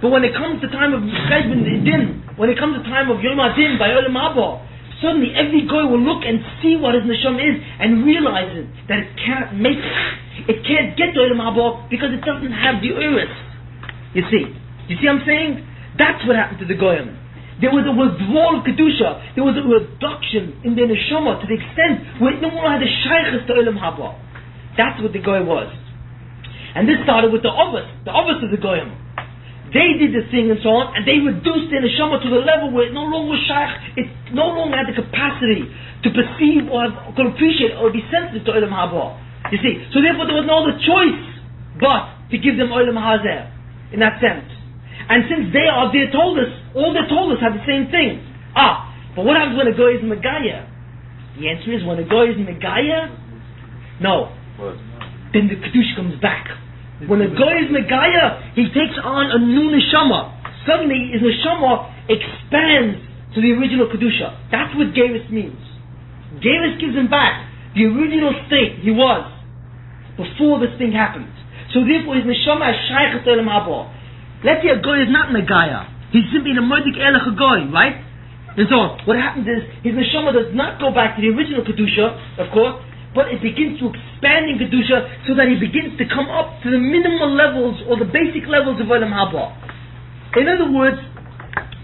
But when it comes to time of Cheshbon Din, when it comes to time of Yom HaDin by Olam Haba, suddenly every guy will look and see what his neshama is and realize that it can't make it. It can't get to Olam Haba because it doesn't have the Uris. You see what I'm saying? That's what happened to the Goyim. There was a withdrawal of Kedusha. There was a reduction in their neshama to the extent where it no longer had a shaykhs to Olam Haba. That's what the Goy was. And this started with the Ovis of the Goyim. They did the thing and so on, and they reduced their neshama to the level where it no longer was shaykh, it no longer had the capacity to perceive or could appreciate or be sensitive to Olam Haba. You see, so therefore there was no other choice but to give them Olam Hazeh in that sense. And since all they told us have the same thing. But what happens when a guy is Megaya? The answer is when a guy is Megaya, no. Then the Kedusha comes back. When a guy is Megaya, he takes on a new neshama. Suddenly his neshama expands to the original Kedusha. That's what Geirus means. Geirus gives him back the original state he was before this thing happened. So therefore his neshama is shaykh to Olam Haba. Let's say a guy is not Megaya. He's simply a Modik Elech Goy, right? And so on. What happens is his neshama does not go back to the original Kedusha, of course, but it begins to expand in Kedusha so that he begins to come up to the minimal levels or the basic levels of Olam Haba. In other words,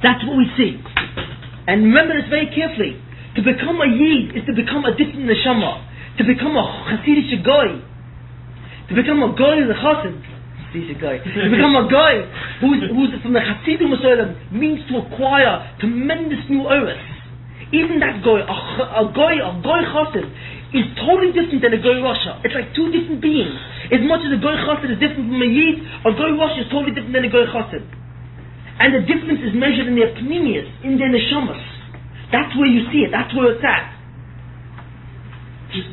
that's what we see. And remember this very carefully. To become a Yid is to become a different neshama. To become a Hasidic Goy. To become a Goy is a Chassid. To become a guy who's from the Hasidim Musalim means to acquire tremendous new Oris. Even that guy, a guy Chassid, is totally different than a guy Rasha. It's like two different beings. As much as a guy Chassid is different from a Yid, a guy Rasha is totally different than a guy Chassid. And the difference is measured in their pneumias, in their neshamas. That's where you see it. That's where it's at.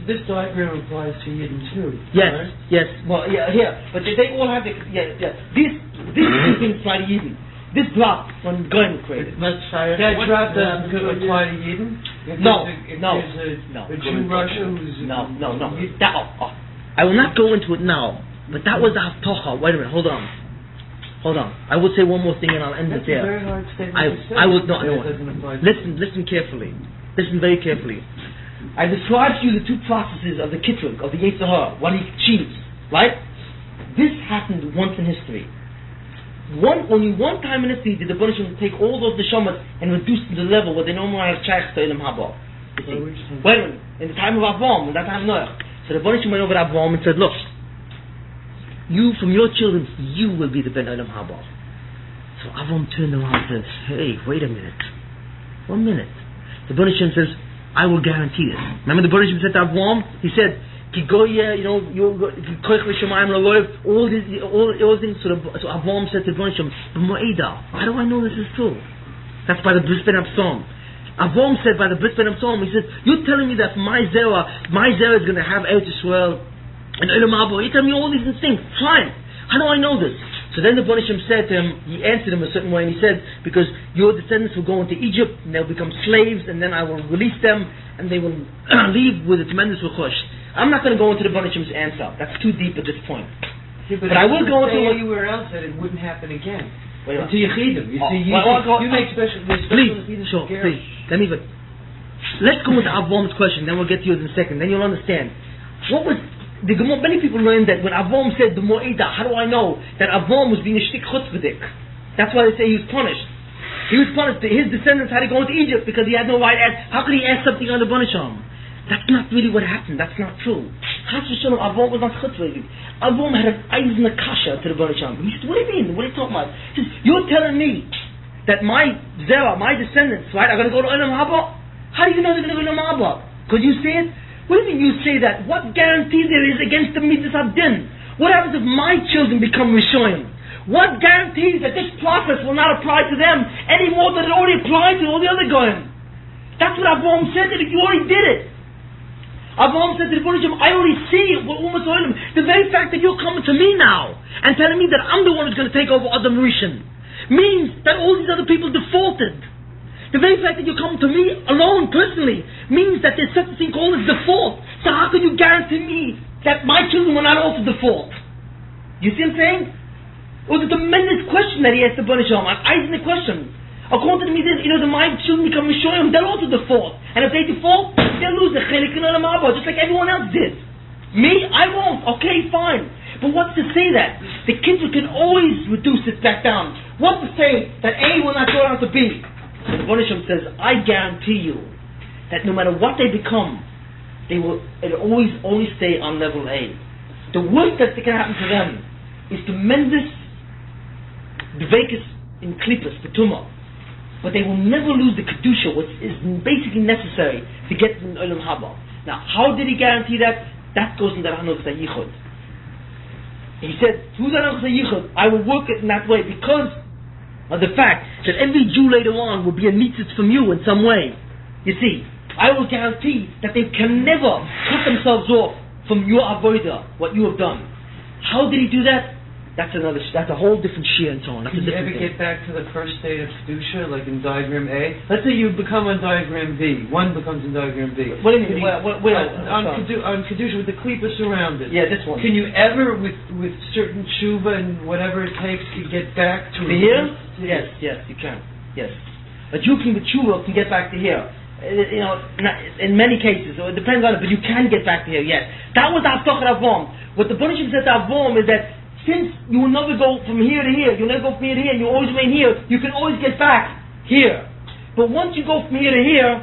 This diagram applies to Yidden too. Yes, right? yes. Well, yeah, here. But they all have the, These things apply to Yidden. This drop when Goyim was created. That drop doesn't apply to Yidden? No. If there's a Jew Russia who's... No. I will not go into it now, but that was the Haftocha. Wait a minute, hold on. I will say one more thing and I'll end it there. That's a very hard statement to say. I will not. Listen carefully. Listen very carefully. I described to you the two processes of the Kitrug, of the Yetzer Hara, what he achieves, right? This happened once in history. Only one time in history did the Banishim take all those neshamas and reduce to the level where they no more have Shaykh to Ilam Haba. Wait a minute. In the time of Avraham, in that time of Noach. So the Banishim went over to Avraham and said, look, you, from your children, you will be the Ben Ilam Haba. So Avraham turned around and says, hey, wait a minute. 1 minute. The Banishim says, I will guarantee this. Remember the Banishim said to Avraham? He said, all things. So Avraham said to Banishim, how do I know this is true? That's by the Bris Ben Absalom. Avraham said by the Bris Ben Absalom, he said, you're telling me that my Zerah is going to have Eretz Yisrael and Olam Haba. You tell me all these things. Fine. How do I know this? So then the Banishim said to him, he answered him a certain way, and he said, because your descendants will go into Egypt, and they'll become slaves, and then I will release them, and they will leave with a tremendous rechush. I'm not going to go into the Banishim's answer. That's too deep at this point. But I will go into anywhere else that it wouldn't happen again. Wait, to Yechidim. You see, you make special... Please, sure, please. Let's go into Avraham question, then we'll get to yours in a second, then you'll understand. What was... Many people learned that when Avraham said the Mo'ida, how do I know that Avraham was being a shtik chutzpahdik? That's why they say he was punished. He was punished. His descendants had to go into Egypt because he had no right to ask. How could he ask something on the Banisham? That's not really what happened. That's not true. Avraham was not chutzpahdik. Avraham had an eisen kasha to the Banisham. He said, what do you mean? What are you talking about? He says, you're telling me that my Zerah, my descendants, right, are going to go to Olam Haba? How do you know they're going to go to Olam Haba? Could you see it? What do you mean you say that? What guarantee there is against the Midas Abdin? What happens if my children become Rishoyim? What guarantees that this process will not apply to them any more than it already applied to all the other Goyim? That's what Avraham said, that you already did it. Avraham said to the Banishim, I already see what Ummah Olam. The very fact that you're coming to me now and telling me that I'm the one who's going to take over Adam Rishon means that all these other people defaulted. The very fact that you come to me alone personally means that there's such a thing called as default. So how can you guarantee me that my children will not also default? You see what I'm saying? It was a tremendous question that he asked the Banisham. I asked the question. According to me, my children become Rishoyim, they'll also default. And if they default, they'll lose the chelik in Olam Haba, just like everyone else did. Me, I won't. Okay, fine. But what's to say that? The kids can always reduce it back down. What's to say that A will not go down to B? So the Banisham says, I guarantee you that no matter what they become, it'll always only stay on level A. The worst that can happen to them is tremendous dvekus in klipas, ketuma. But they will never lose the kedusha, which is basically necessary to get to Olam Haba. Now, how did he guarantee that? That goes in the Hanoch Yichud. He said, through the Hanoch Yichud, I will work it in that way because of the fact that every Jew later on will be a nitzitz from you in some way. You see, I will guarantee that they can never cut themselves off from your avodah, what you have done. How did he do that? That's a whole different shir and so on. That's Can you ever get back to the first state of Kedusha, like in diagram A? Let's say you become on diagram B. One becomes in diagram B. What do you mean? On Kedusha with the klipa surrounded. Yeah, this one. Can you ever, with certain tshuva and whatever it takes, to get back to here? Yes, you can. Yes. A Jew can with tshuva can get back to here. In many cases, so it depends on it, but you can get back to here, yes. That was Avtach Avraham. What the Banishim said to Avraham is that since you will never go from here to here, you'll never go from here to here, and you always remain here, you can always get back here. But once you go from here to here,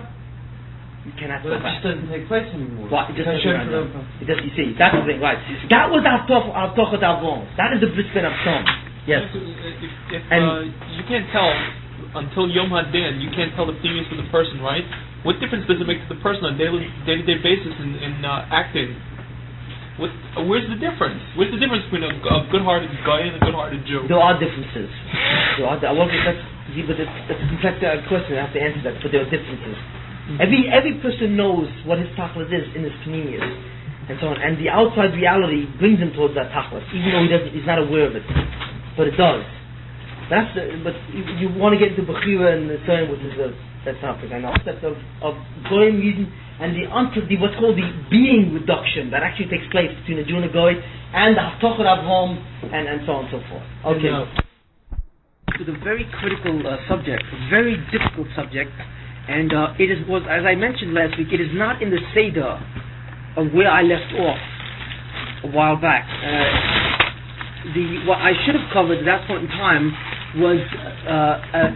you cannot go back. It just doesn't take place anymore. Right, it just doesn't. You see, that's the thing, right. That was Avtach Avraham. That is the Bris Ben Absalom. Yes. And you can't tell until Yom HaDin, you can't tell the previous of the person, right? What difference does it make to the person on a day-to-day basis in acting? Where's the difference? Where's the difference between a good-hearted guy and a good-hearted Jew? There are differences. That's a complex question. I have to answer that, but there are differences. Every person knows what his tachlis is in his communion, and so on. And the outside reality brings him towards that tachlis, even though he's not aware of it, but it does. But you want to get into Bechira and so on, which is that topic, and the concept of Goyim Yidden and the what's called the being reduction that actually takes place between the Jew and the Goy, and the Haftoch Avrom, and so on and so forth. Okay. To the very critical subject, a very difficult subject, and was, as I mentioned last week, it is not in the Seder of where I left off a while back. What I should have covered at that point in time was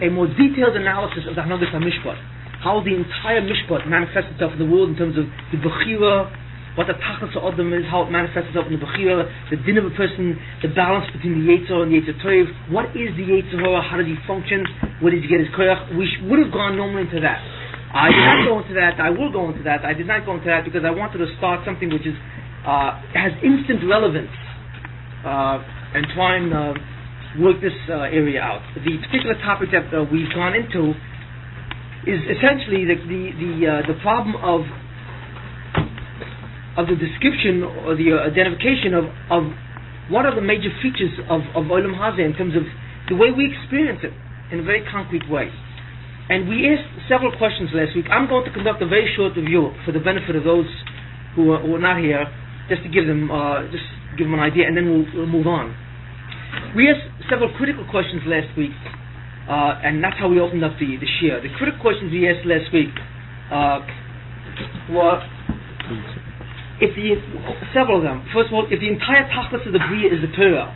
a more detailed analysis of the Hanagas HaMishpat, how the entire Mishpat manifests itself in the world in terms of the Bechira, what the Tachlis Ha'odam is, how it manifests itself in the Bechira, the din of a person, the balance between the Yetzer and the Yetzer Tov, what is the Yetzer Hara, how does he function, where does he get his koyach. We would have gone normally into that. I did not go into that. I will go into that. I did not go into that because I wanted to start something which is has instant relevance and try and work this area out. The particular topic that we've gone into is essentially the problem of the description or the identification of what are the major features of Olam Hazeh in terms of the way we experience it in a very concrete way. And we asked several questions last week. I'm going to conduct a very short review for the benefit of those who are not here, just to give them an idea, and then we'll move on. We asked several critical questions last week, and that's how we opened up the shir. The critical questions we asked last week were several of them. First of all, if the entire tachlis of the Bria is the Torah,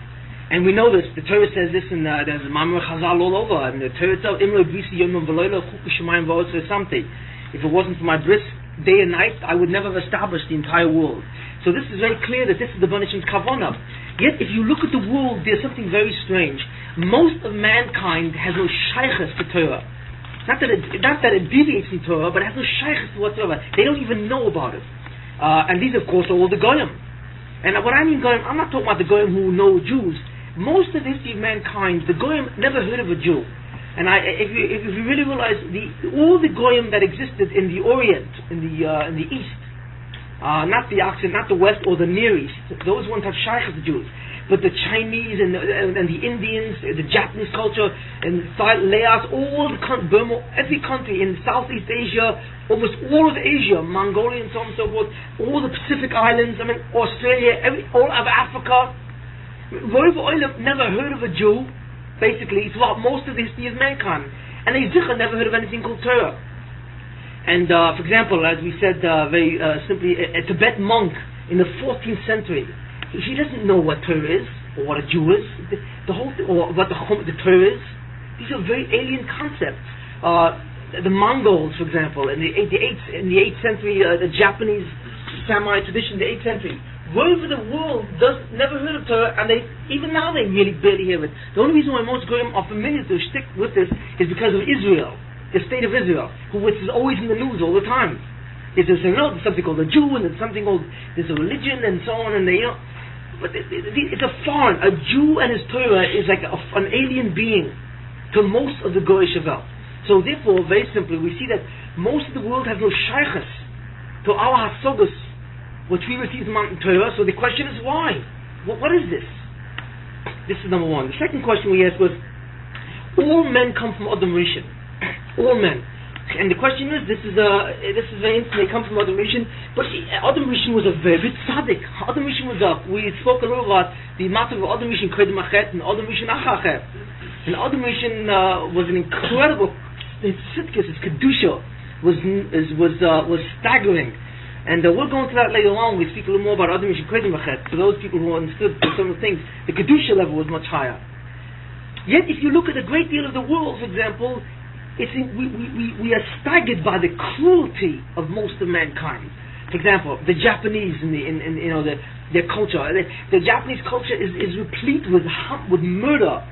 and we know this, the Torah says this, and there's a Mamre Chazal all over, and the Torah itself, Imro Brisi Yomim V'Loila Chuku Shemayim V'Otz Something. If it wasn't for my bris day and night, I would never have established the entire world. So this is very clear that this is the Banishim's Kavanah. Yet, if you look at the world, there's something very strange. Most of mankind has no shaykhs to Torah. Not that it deviates from Torah, but it has no shaykhs whatsoever. They don't even know about it. And these, of course, are all the Goyim. And what I mean Goyim, I'm not talking about the Goyim who know Jews. Most of the history of mankind, the Goyim never heard of a Jew. And if you really realize all the Goyim that existed in the Orient, in the East, not the Occident, not the West or the Near East, those ones have shaykhs to Jews. But the Chinese and the Indians, the Japanese culture, and Laos, all the Burma, every country in Southeast Asia, almost all of Asia, Mongolia and so on and so forth, all the Pacific Islands, Australia, all of Africa, never heard of a Jew, basically, throughout most of the history of mankind. And they never heard of anything called Torah. And for example, as we said very simply, a Tibetan monk in the 14th century, he doesn't know what Torah is, or what a Jew is, or what the Torah is. These are very alien concepts. The Mongols, for example, in the 8th century, the Japanese samurai tradition, the 8th century, all over the world never heard of Torah, and even now they really barely hear it. The only reason why most Goyim are familiar to stick with this is because of Israel, the state of Israel, which is always in the news all the time. There's something called a Jew, and there's something called there's a religion, and so on, and but it's a foreign. A Jew and his Torah is like an alien being to most of the Goyish Shavel. So therefore, very simply, we see that most of the world has no shaykhs to our hasogus, which we receive from Mountain Torah. So the question is why? What is this? This is number one. The second question we asked was, all men come from Adam Rishon. All men. And the question is, this is very interesting. They come from Adam Rishon, but Adam Rishon was a very big tzaddik. Adam Rishon was up. We spoke a little about the matter of Adam Rishon Kedem Achet and Adam Rishon Achachet. And Adam Rishon was an incredible. His tzidkis, his kedusha, was staggering. And we'll go into that later on. We speak a little more about Adam Rishon Kedem Achet. For those people who understood some of the things, the kedusha level was much higher. Yet, if you look at a great deal of the world, for example, we are staggered by the cruelty of most of mankind. For example, the Japanese in their culture. The Japanese culture is replete with murder,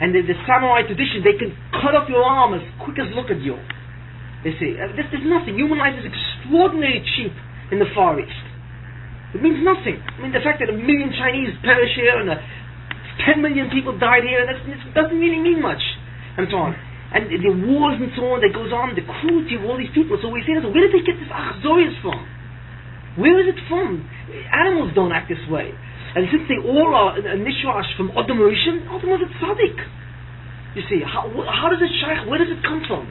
and the samurai tradition. They can cut off your arm as quick as look at you. They say this is nothing. Human life is extraordinarily cheap in the Far East. It means nothing. I mean, the fact that 1 million Chinese perish here and 10 million people died here, that doesn't really mean much, and so on. and the wars and so on that goes on, the cruelty of all these people. So we say, where did they get this achzorius from? Where is it from? Animals don't act this way. And since they all are a nishrash from Adam Rishon, Adam was a tzaddik. You see, how does it shaykh? Where does it come from?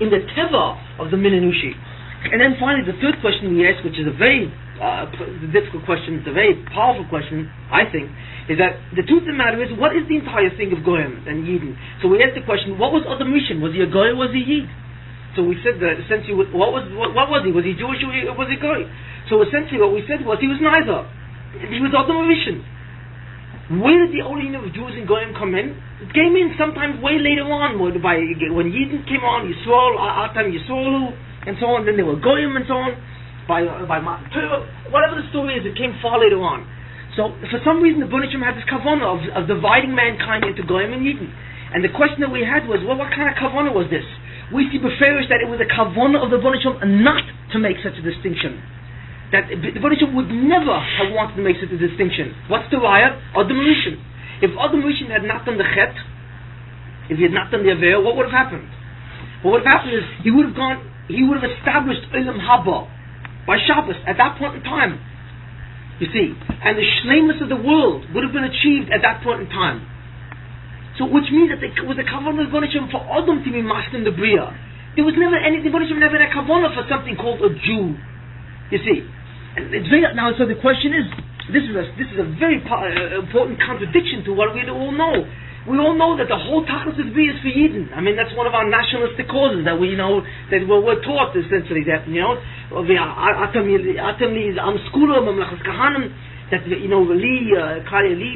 In the teva of the Minanushi. And then finally, the third question we ask, which is a very difficult question, it's a very powerful question, I think, is that the truth of the matter is, what is the entire thing of Goyim and Yidden? So we asked the question, what was Adam Rishon? Was he a Goy or was he Yid? So we said that essentially, what was he? Was he Jewish or was he Goy? So essentially what we said was, he was neither. He was Adam Rishon. Where did the only of Jews and Goyim come in? It came in sometimes way later on, when Yidden came on, Yisrael, Atam Yisraelu, and so on, then there were Goyim and so on, by whatever the story is, it came far later on. So, for some reason, the Bunishim had this kavanah of dividing mankind into Goyim and Yidden. And the question that we had was, well, what kind of kavanah was this? We see beferish that it was a kavanah of the Bunishim not to make such a distinction. That the Bunishim would never have wanted to make such a distinction. What's the raya? Adam Rishon. If Adam Rishon had not done the chet, if he had not done the aver, what would have happened? What would have happened is, he would have established Olam Haba by Shabbos at that point in time. You see, and the shleimus of the world would have been achieved at that point in time. So, which means that there was a kavanah of Bonishim for Adam to be masked in the Bria. There was never anything, Bonishim never had a kavanah for something called a Jew. You see, and it's very, now. So the question is, this is a very important contradiction to what we all know. We all know that the whole tachlis of the Bria is for Yidden. I mean, that's one of our nationalistic causes that we know that we're taught essentially that I'm scholar mamlachas kahanim, that li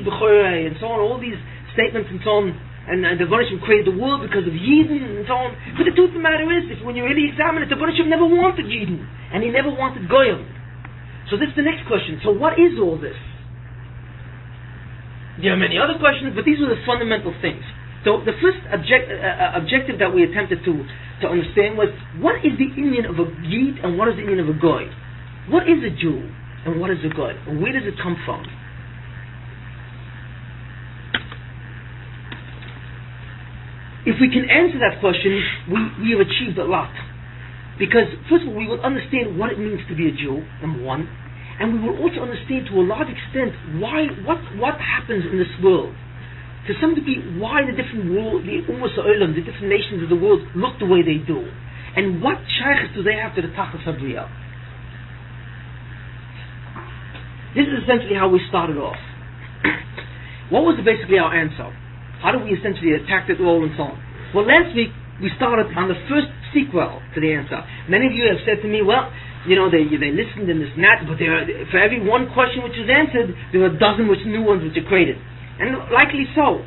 b'choray and so on, all these statements and so on, and the Bonishim created the world because of Yidden and so on. But the truth of the matter is, when you really examine it, the Bonishim never wanted Yidden, and he never wanted Goyim. So this is the next question. So what is all this? There are many other questions, but these are the fundamental things. So the first objective that we attempted to understand was, what is the Indian of a Yid and what is the Indian of a Goy? What is a Jew and what is a Goy? And where does it come from? If we can answer that question, we have achieved a lot. Because, first of all, we will understand what it means to be a Jew, number one, and we will also understand to a large extent what happens in this world. To some degree, why the different world, the Ummah Ha'olam, the different nations of the world look the way they do. And what shaykhs do they have to the Tachlis HaBriya? This is essentially how we started off. What was basically our answer? How did we essentially attack it all and so on? Well, last week we started on the first sequel to the answer. Many of you have said to me, well, they listened in this and that, but for every one question which is answered, there are a dozen new ones which are created. And likely so,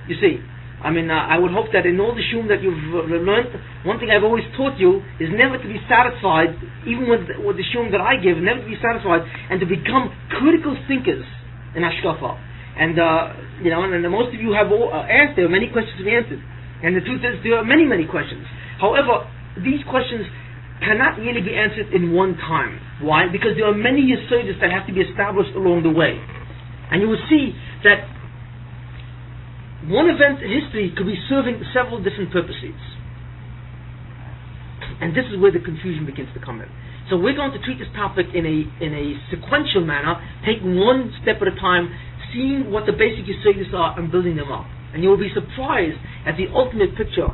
you see. I mean, I would hope that in all the shum that you've learned, one thing I've always taught you is never to be satisfied, even with the shum that I give, never to be satisfied, and to become critical thinkers in Ashkafa. And, and most of you have asked, there are many questions to be answered. And the truth is, there are many, many questions. However, these questions cannot really be answered in one time. Why? Because there are many yesodis that have to be established along the way. And you will see that one event in history could be serving several different purposes. And this is where the confusion begins to come in. So we're going to treat this topic in a sequential manner, taking one step at a time, seeing what the basic yesodis are and building them up. And you will be surprised at the ultimate picture